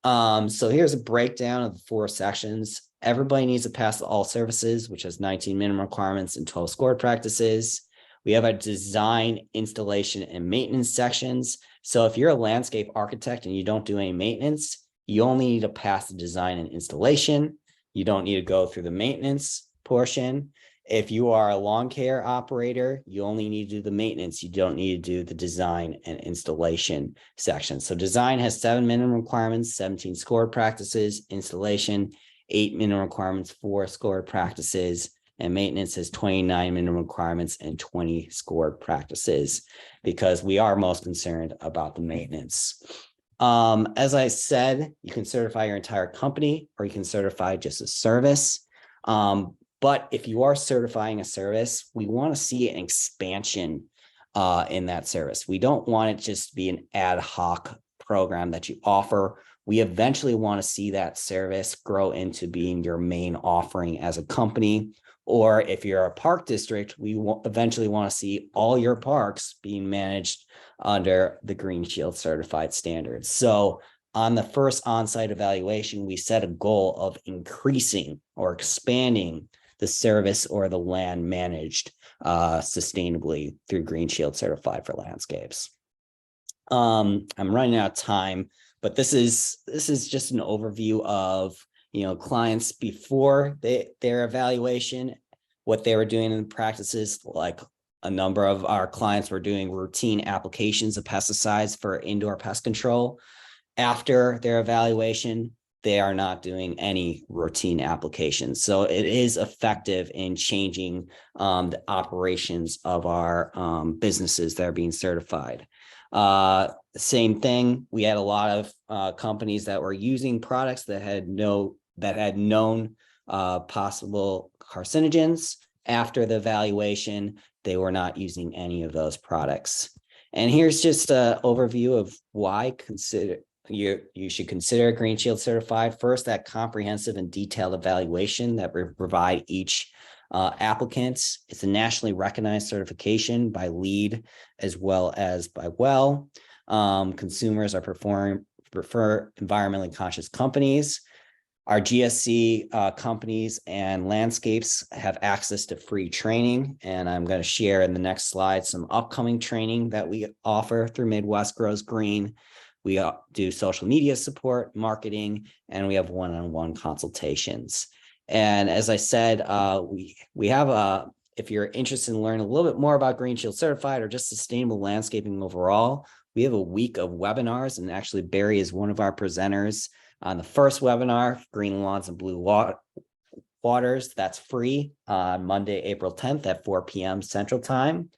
Speaker 2: So here's a breakdown of the 4 sections. Everybody needs to pass all services, which has 19 minimum requirements and 12 scored practices. We have our design, installation, and maintenance sections. So if you're a landscape architect and you don't do any maintenance, you only need to pass the design and installation. You don't need to go through the maintenance portion. If you are a lawn care operator, you only need to do the maintenance. You don't need to do the design and installation section. So design has 7 minimum requirements, 17 scored practices, installation, 8 minimum requirements, 4 scored practices, and maintenance has 29 minimum requirements and 20 scored practices, because we are most concerned about the maintenance. As I said, you can certify your entire company or you can certify just a service. But if you are certifying a service, we want to see an expansion in that service. We don't want it just to be an ad hoc program that you offer. We eventually want to see that service grow into being your main offering as a company. Or if you're a park district, we eventually want to see all your parks being managed under the Green Shield certified standards. So on the first on-site evaluation, we set a goal of increasing or expanding the service or the land managed sustainably through Green Shield certified for landscapes. I'm running out of time, but this is just an overview of clients before their evaluation, what they were doing in practices. Like a number of our clients were doing routine applications of pesticides for indoor pest control. After their evaluation, they are not doing any routine applications. So it is effective in changing the operations of our businesses that are being certified. Same thing, we had a lot of companies that were using products that had known possible carcinogens. After the evaluation, they were not using any of those products. And here's just an overview of why you should consider Green Shield certified. First, that comprehensive and detailed evaluation that we provide each applicant. It's a nationally recognized certification by LEED as well as by WELL. Consumers prefer environmentally conscious companies. Our GSC companies and landscapes have access to free training, and I'm going to share in the next slide some upcoming training that we offer through Midwest Grows Green. We do social media support, marketing, and we have one-on-one consultations. And as I said, we have if you're interested in learning a little bit more about Green Shield certified or just sustainable landscaping overall, we have a week of webinars, and actually Barry is one of our presenters on the first webinar, Green Lawns and Blue Waters. That's free on Monday, April 10th at 4 p.m. Central Time.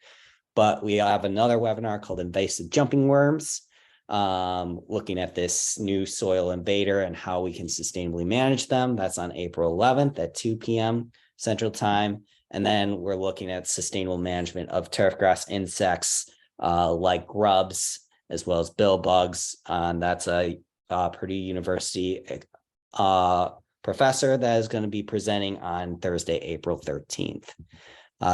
Speaker 2: But we have another webinar called Invasive Jumping Worms, looking at this new soil invader and how we can sustainably manage them. That's on April 11th at 2 p.m. Central Time. And then we're looking at sustainable management of turf grass insects like grubs, as well as bill bugs. That's a Purdue University professor that is going to be presenting on Thursday, April 13th.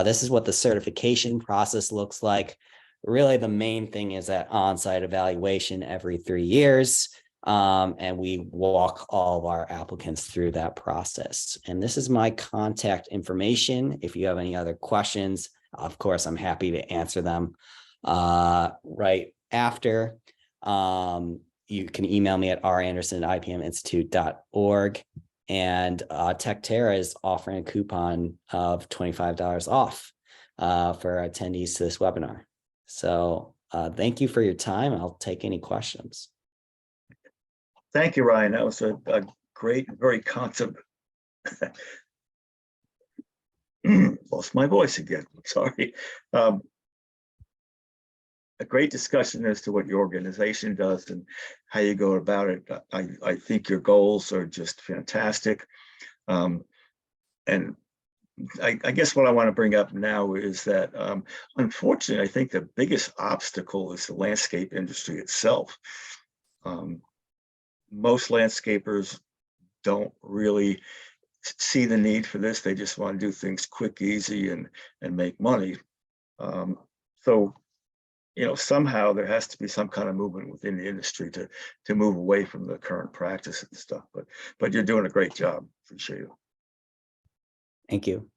Speaker 2: This is what the certification process looks like. Really, the main thing is that on-site evaluation every 3 years. And we walk all of our applicants through that process. And this is my contact information. If you have any other questions, of course, I'm happy to answer them right after. You can email me at randerson@ipminstitute.org. And Terra is offering a coupon of $25 off for attendees to this webinar. So thank you for your time. I'll take any questions.
Speaker 1: Thank you, Ryan. That was a great, very concept. Lost my voice again. Sorry. A great discussion as to what your organization does and how you go about it. I think your goals are just fantastic. And I guess what I want to bring up now is that, unfortunately, I think the biggest obstacle is the landscape industry itself. Most landscapers don't really see the need for this. They just want to do things quick, easy, and make money. So, you know, somehow there has to be some kind of movement within the industry to move away from the current practice and stuff. But you're doing a great job. Appreciate it.
Speaker 2: Thank you.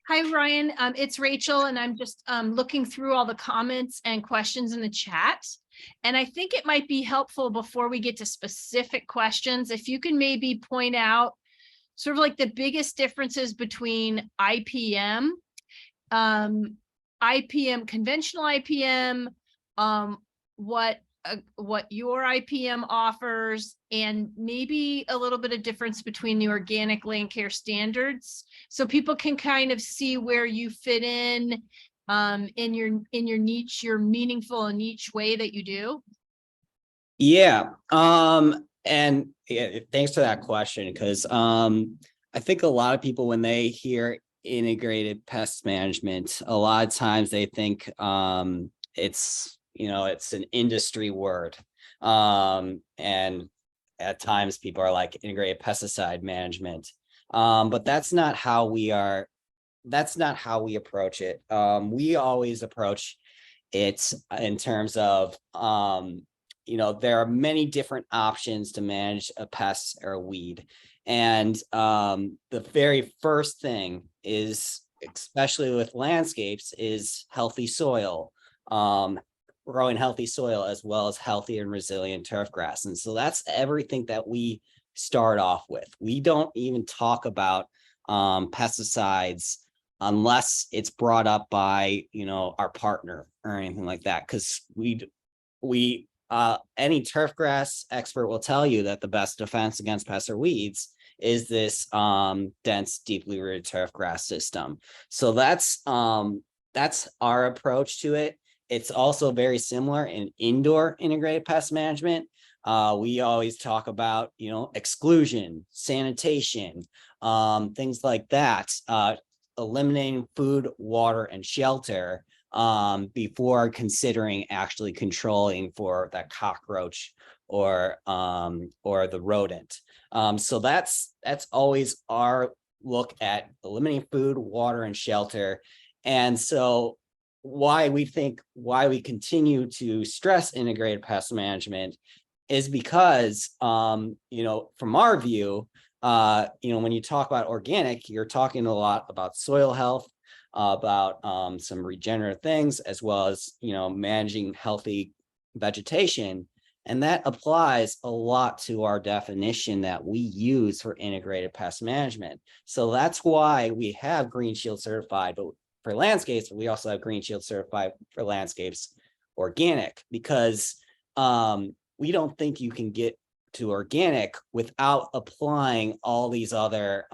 Speaker 3: Hi, Ryan. It's Rachel, and I'm just looking through all the comments and questions in the chat. And I think it might be helpful before we get to specific questions, if you can maybe point out sort of like the biggest differences between IPM, conventional IPM, what your IPM offers, and maybe a little bit of difference between the organic land care standards, so people can kind of see where you fit in your niche, your meaningful and niche way that you do.
Speaker 2: Yeah. And yeah, thanks for that question, because I think a lot of people, when they hear integrated pest management, a lot of times they think it's, you know, it's an industry word. And at times people are like integrated pesticide management. But that's not how we are. That's not how we approach it. We always approach it in terms of, you know, there are many different options to manage a pest or a weed. And the very first thing is, especially with landscapes, is healthy soil, growing healthy soil, as well as healthy and resilient turf grass. And so that's everything that we start off with. We don't even talk about pesticides unless it's brought up by, you know, our partner or anything like that, because any turf grass expert will tell you that the best defense against pests or weeds is this dense, deeply rooted turf grass system. So that's our approach to it. It's also very similar in indoor integrated pest management. We always talk about, you know, exclusion, sanitation, things like that, eliminating food, water, and shelter before considering actually controlling for that cockroach or the rodent. So that's always our look at eliminating food, water, and shelter. And so why we continue to stress integrated pest management is because, you know, from our view, you know, when you talk about organic, you're talking a lot about soil health, about some regenerative things, as well as, you know, managing healthy vegetation. And that applies a lot to our definition that we use for integrated pest management. So that's why we have Green Shield certified, but for landscapes, we also have Green Shield certified for landscapes organic, because we don't think you can get to organic without applying all these other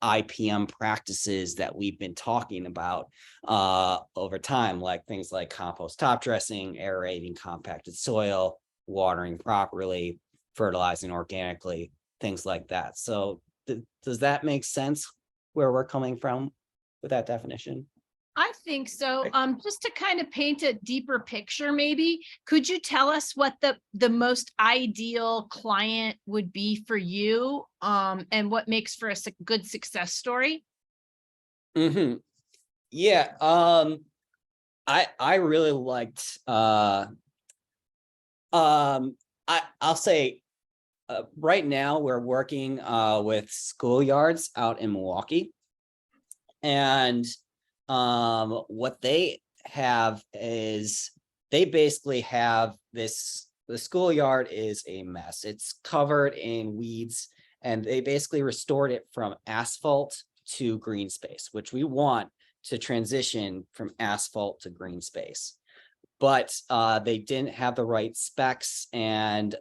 Speaker 2: IPM practices that we've been talking about over time, like things like compost top dressing, aerating compacted soil, watering properly, fertilizing organically, things like that. So does that make sense where we're coming from with that definition?
Speaker 3: I think so. Just to kind of paint a deeper picture, maybe, could you tell us what the most ideal client would be for you? And what makes for a good success story?
Speaker 2: Hmm. Yeah. I really liked I'll say right now we're working with schoolyards out in Milwaukee. And what they have is they basically have this, the schoolyard is a mess. It's covered in weeds, and they basically restored it from asphalt to green space, which we want to transition from asphalt to green space. But they didn't have the right specs, and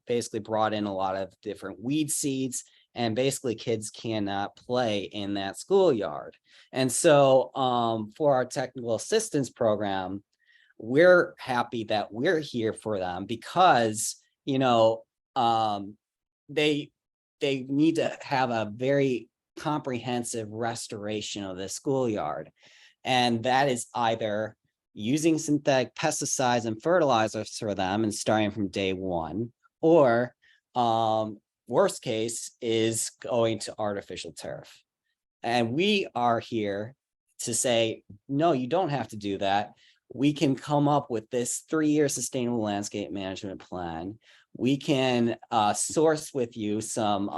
Speaker 2: basically brought in a lot of different weed seeds, and basically kids cannot play in that schoolyard. And so for our technical assistance program, we're happy that we're here for them because, you know, they need to have a very comprehensive restoration of the schoolyard. And that is either using synthetic pesticides and fertilizers for them and starting from day one, or worst case is going to artificial turf. And we are here to say, no, you don't have to do that. We can come up with this 3-year sustainable landscape management plan. We can source with you some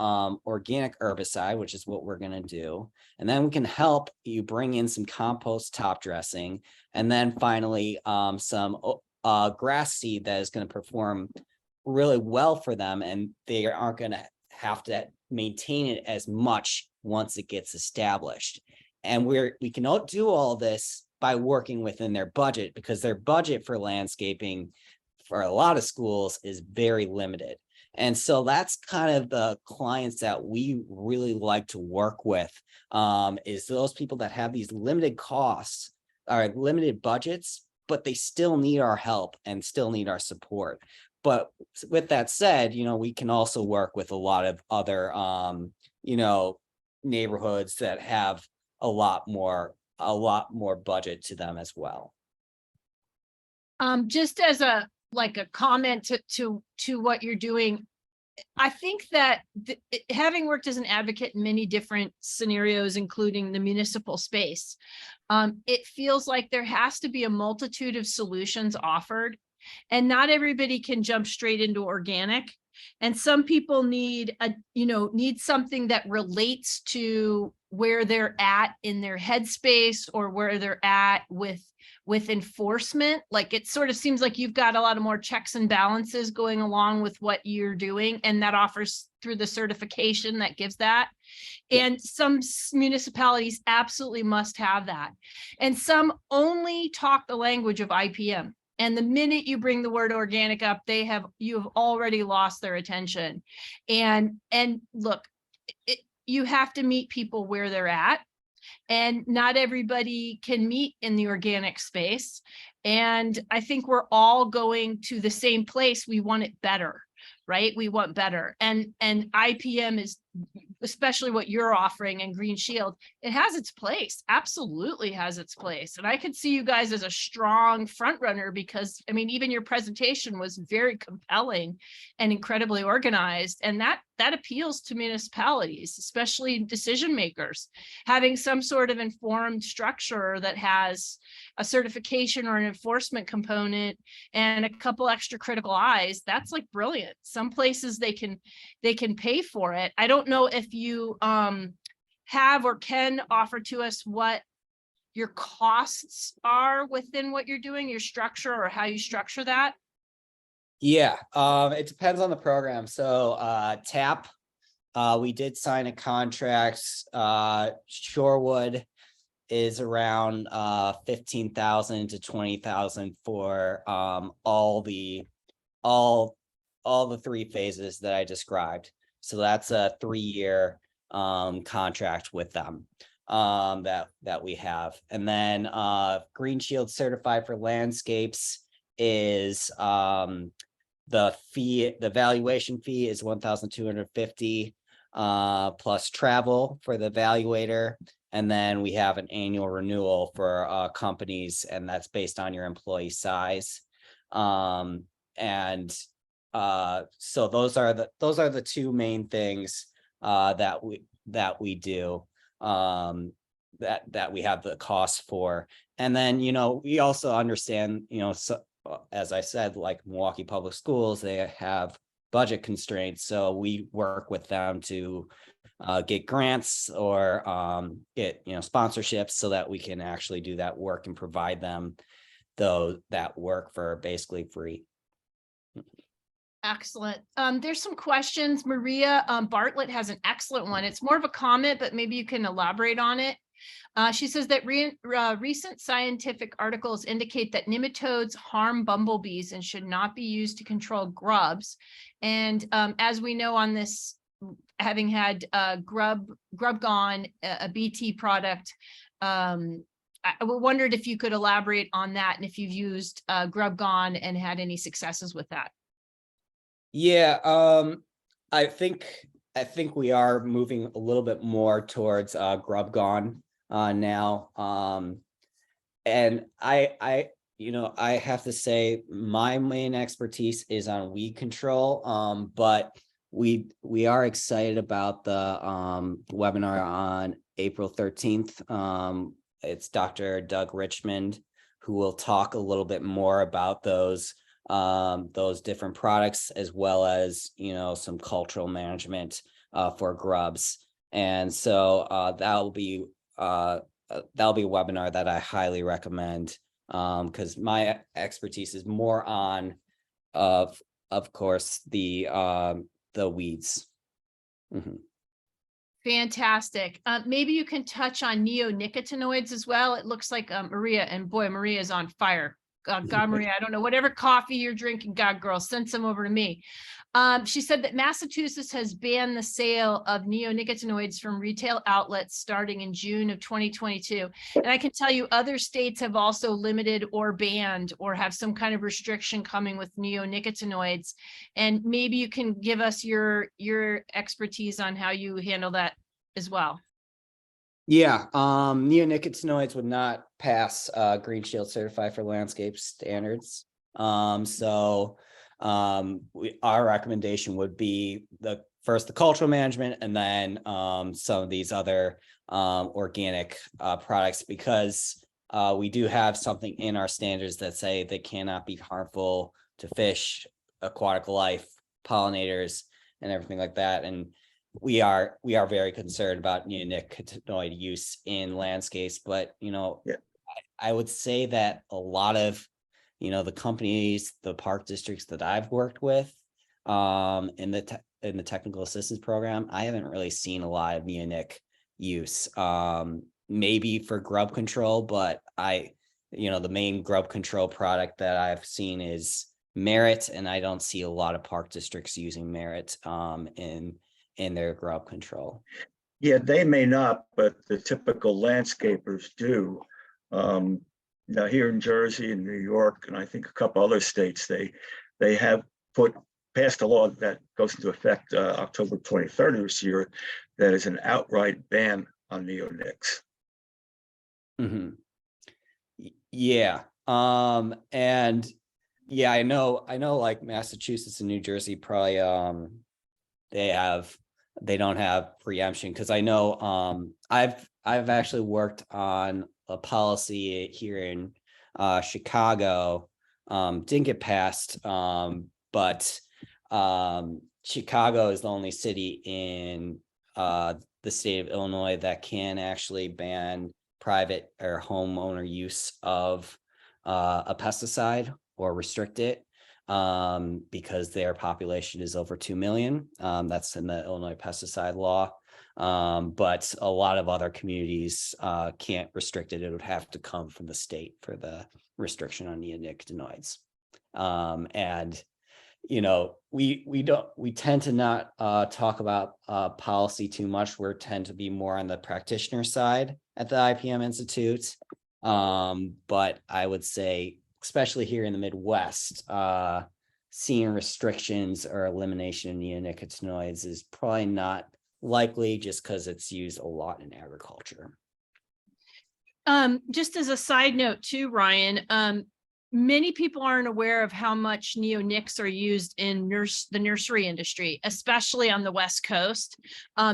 Speaker 2: organic herbicide, which is what we're going to do. And then we can help you bring in some compost top dressing. And then finally, some grass seed that is going to perform really well for them. And they aren't going to have to maintain it as much once it gets established. And we can do all this by working within their budget, because their budget for landscaping for a lot of schools is very limited. And so that's kind of the clients that we really like to work with, is those people that have these limited costs or limited budgets, but they still need our help and still need our support. But with that said, you know, we can also work with a lot of other, you know, neighborhoods that have a lot more budget to them as well.
Speaker 3: Just as a comment to what you're doing, I think that having worked as an advocate in many different scenarios, including the municipal space, it feels like there has to be a multitude of solutions offered, and not everybody can jump straight into organic. And some people need something that relates to where they're at in their headspace, or where they're at with enforcement. Like, it sort of seems like you've got a lot of more checks and balances going along with what you're doing, and that offers through the certification that gives that. And some municipalities absolutely must have that. And some only talk the language of IPM. And the minute you bring the word organic up, you have already lost their attention. And look, you have to meet people where they're at. And not everybody can meet in the organic space. And I think we're all going to the same place. We want it better, right? We want better. And IPM is, especially what you're offering, and Green Shield, it has its place, absolutely has its place. And I could see you guys as a strong front runner, because I mean, even your presentation was very compelling and incredibly organized. And that appeals to municipalities, especially decision makers. Having some sort of informed structure that has a certification or an enforcement component and a couple extra critical eyes, that's like brilliant. Some places they can pay for it. I don't know if you have or can offer to us what your costs are within what you're doing, your structure, or how you structure that.
Speaker 2: Yeah, it depends on the program. So TAP, we did sign a contract. Shorewood is around 15,000 to 20,000 for all the 3 phases that I described. So that's a 3-year contract with them that we have. And then Green Shield certified for landscapes is the valuation fee is 1,250. plus travel for the evaluator. And then we have an annual renewal for companies, and that's based on your employee size. And so those are the two main things that we do, that we have the cost for. And then, we also understand, so, as I said, like Milwaukee Public Schools, they have budget constraints. So we work with them to get grants or get sponsorships so that we can actually do that work and provide them that work for basically free.
Speaker 3: Excellent. There's some questions. Maria Bartlett has an excellent one. It's more of a comment, but maybe you can elaborate on it. She says that recent scientific articles indicate that nematodes harm bumblebees and should not be used to control grubs. And as we know on this, having had Grub Gone, a BT product, I wondered if you could elaborate on that and if you've used Grub Gone and had any successes with that.
Speaker 2: Yeah, I think we are moving a little bit more towards Grub Gone now. And I have to say my main expertise is on weed control. But we are excited about the webinar on April 13th. It's Dr. Doug Richmond who will talk a little bit more about those different products, as well as some cultural management for grubs. And so that'll be a webinar that I highly recommend, because my expertise is more on of course the weeds. Mm-hmm.
Speaker 3: Fantastic. Maybe you can touch on neonicotinoids as well. It looks like Maria, and boy, Maria is on fire. God, Maria, I don't know, whatever coffee you're drinking, God, girl, send some over to me. She said that Massachusetts has banned the sale of neonicotinoids from retail outlets starting in June of 2022. And I can tell you other states have also limited or banned or have some kind of restriction coming with neonicotinoids. And maybe you can give us your expertise on how you handle that as well.
Speaker 2: Yeah, neonicotinoids would not pass Green Shield certified for landscape standards. So our recommendation would be the cultural management, and then some of these other organic products, because we do have something in our standards that say they cannot be harmful to fish, aquatic life, pollinators, and everything like that. And we are very concerned about neonicotinoid use in landscapes, but I would say that a lot of the companies, the park districts that I've worked with in the technical assistance program, I haven't really seen a lot of neonic use. Maybe for grub control, but the main grub control product that I've seen is Merit, and I don't see a lot of park districts using Merit in their grub control.
Speaker 1: Yeah, they may not, but the typical landscapers do. Now here in Jersey and New York, and I think a couple other states, they have passed a law that goes into effect October 23rd of this year, that is an outright ban on neonics.
Speaker 2: Mm-hmm. Yeah. And yeah, I know like Massachusetts and New Jersey probably they don't have preemption, because I know I've actually worked on a policy here in Chicago, didn't get passed, but Chicago is the only city in the state of Illinois that can actually ban private or homeowner use of a pesticide or restrict it, because their population is over 2 million. That's in the Illinois pesticide law. But a lot of other communities can't restrict it. It would have to come from the state for the restriction on neonicotinoids. And we tend to not talk about policy too much. We tend to be more on the practitioner side at the IPM Institute. But I would say, especially here in the Midwest, seeing restrictions or elimination of neonicotinoids is probably not likely just because it's used a lot in agriculture.
Speaker 3: Just as a side note too, Ryan, many people aren't aware of how much neonics are used in the nursery industry, especially on the West Coast.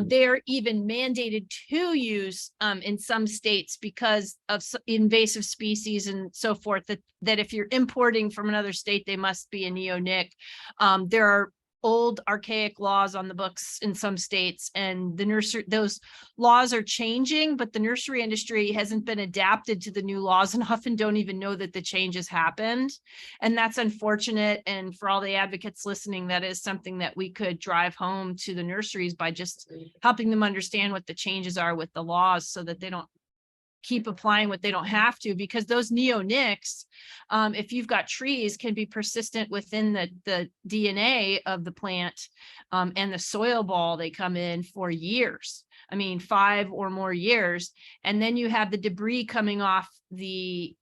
Speaker 3: They're even mandated to use in some states because of invasive species and so forth, that if you're importing from another state, they must be a neonic. There are old archaic laws on the books in some states, and those laws are changing, but the nursery industry hasn't been adapted to the new laws and often don't even know that the changes happened. And that's unfortunate. And for all the advocates listening, that is something that we could drive home to the nurseries by just helping them understand what the changes are with the laws, so that they don't keep applying what they don't have to, because those neonics, if you've got trees, can be persistent within the DNA of the plant, and the soil ball. They come in for years. I mean, 5 or more years. And then you have the debris coming off the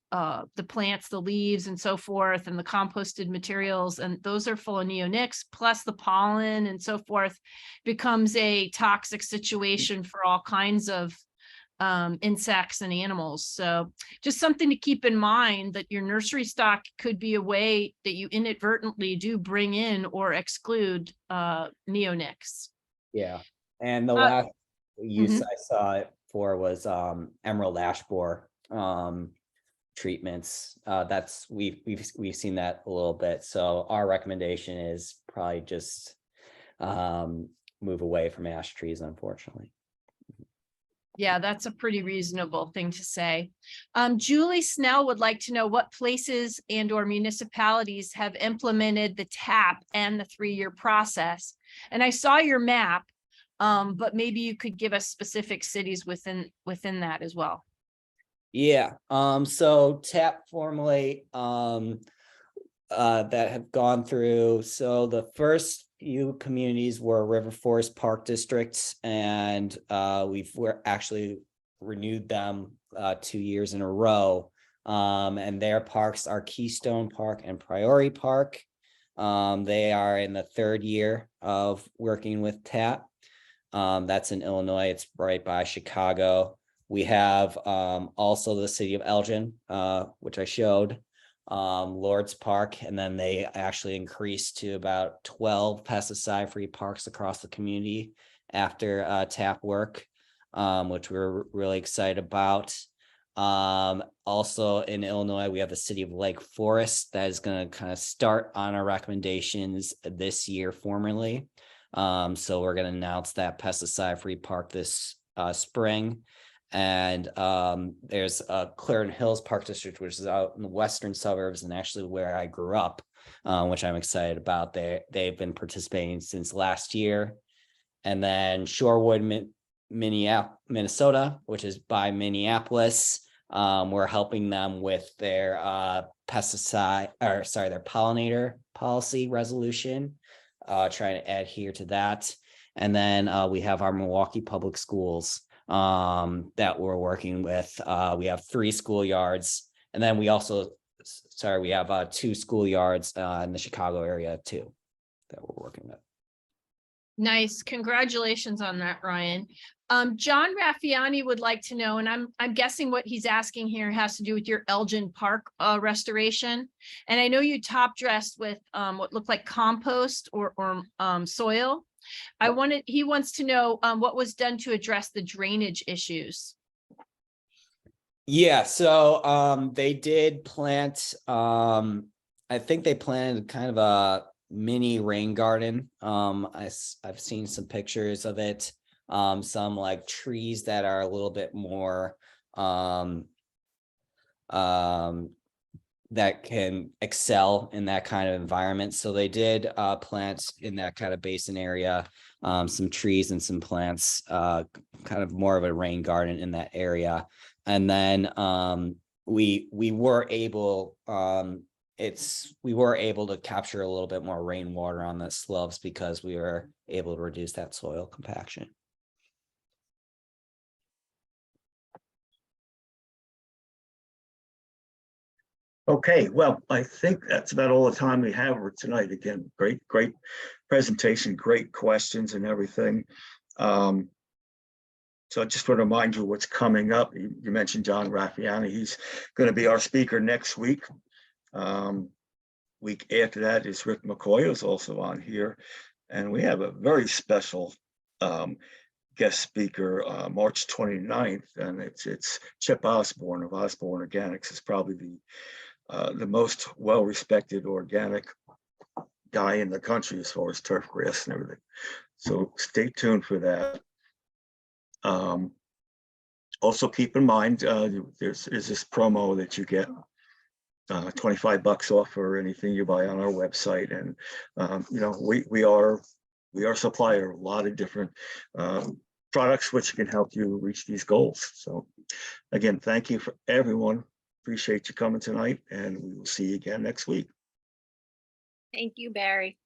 Speaker 3: plants, the leaves and so forth, and the composted materials, and those are full of neonics, plus the pollen and so forth, becomes a toxic situation for all kinds of insects and animals. So just something to keep in mind, that your nursery stock could be a way that you inadvertently do bring in or exclude neonics.
Speaker 2: Yeah. And the last use I saw it for was emerald ash borer treatments. That's we've seen that a little bit. So our recommendation is probably just move away from ash trees, unfortunately.
Speaker 3: Yeah, that's a pretty reasonable thing to say. Julie Snell would like to know what places and or municipalities have implemented the TAP and the 3-year process. And I saw your map, but maybe you could give us specific cities within that as well.
Speaker 2: Yeah. So TAP formulate that have gone through. So the first few communities were River Forest Park Districts, and we're actually renewed them 2 years in a row. And their parks are Keystone Park and Priory Park. They are in the 3rd year of working with TAP. That's in Illinois. It's right by Chicago. We have also the city of Elgin, which I showed. Lord's Park, and then they actually increased to about 12 pesticide-free parks across the community after TAP work, which we're really excited about. Also in Illinois, we have the city of Lake Forest that is going to kind of start on our recommendations this year formally. So we're going to announce that pesticide-free park this spring. And there's Clarendon Hills Park District, which is out in the western suburbs and actually where I grew up, which I'm excited about. They've been participating since last year. And then Shorewood, Minnesota, which is by Minneapolis. We're helping them with their their pollinator policy resolution, trying to adhere to that. And then we have our Milwaukee Public Schools that we're working with. We have 3 schoolyards, and then we also, we have 2 schoolyards in the Chicago area too that we're working with.
Speaker 3: Nice. Congratulations on that, Ryan. John Raffiani would like to know, and I'm guessing what he's asking here has to do with your Elgin Park restoration. And I know you top dressed with what looked like compost or soil. He wants to know what was done to address the drainage issues.
Speaker 2: Yeah, so they did plant, I think they planted kind of a mini rain garden. I've seen some pictures of it. Some like trees that are a little bit more that can excel in that kind of environment. So they did plant in that kind of basin area, some trees and some plants, kind of more of a rain garden in that area. And then we were able to capture a little bit more rainwater on the slopes because we were able to reduce that soil compaction.
Speaker 1: Okay, well, I think that's about all the time we have for tonight. Again, great presentation, great questions and everything. So I just want to remind you what's coming up. You mentioned John Raffiani. He's going to be our speaker next week. Week after that is Rick McCoy, who's also on here. And we have a very special guest speaker, March 29th, and it's Chip Osborne of Osborne Organics. Is probably the most well-respected organic guy in the country as far as turf grass and everything. So stay tuned for that. Also keep in mind, there's this promo that you get, $25 off for anything you buy on our website. And, you know, we are a supplier of a lot of different products which can help you reach these goals. So again, thank you for everyone. Appreciate you coming tonight, and we will see you again next week.
Speaker 4: Thank you, Barry.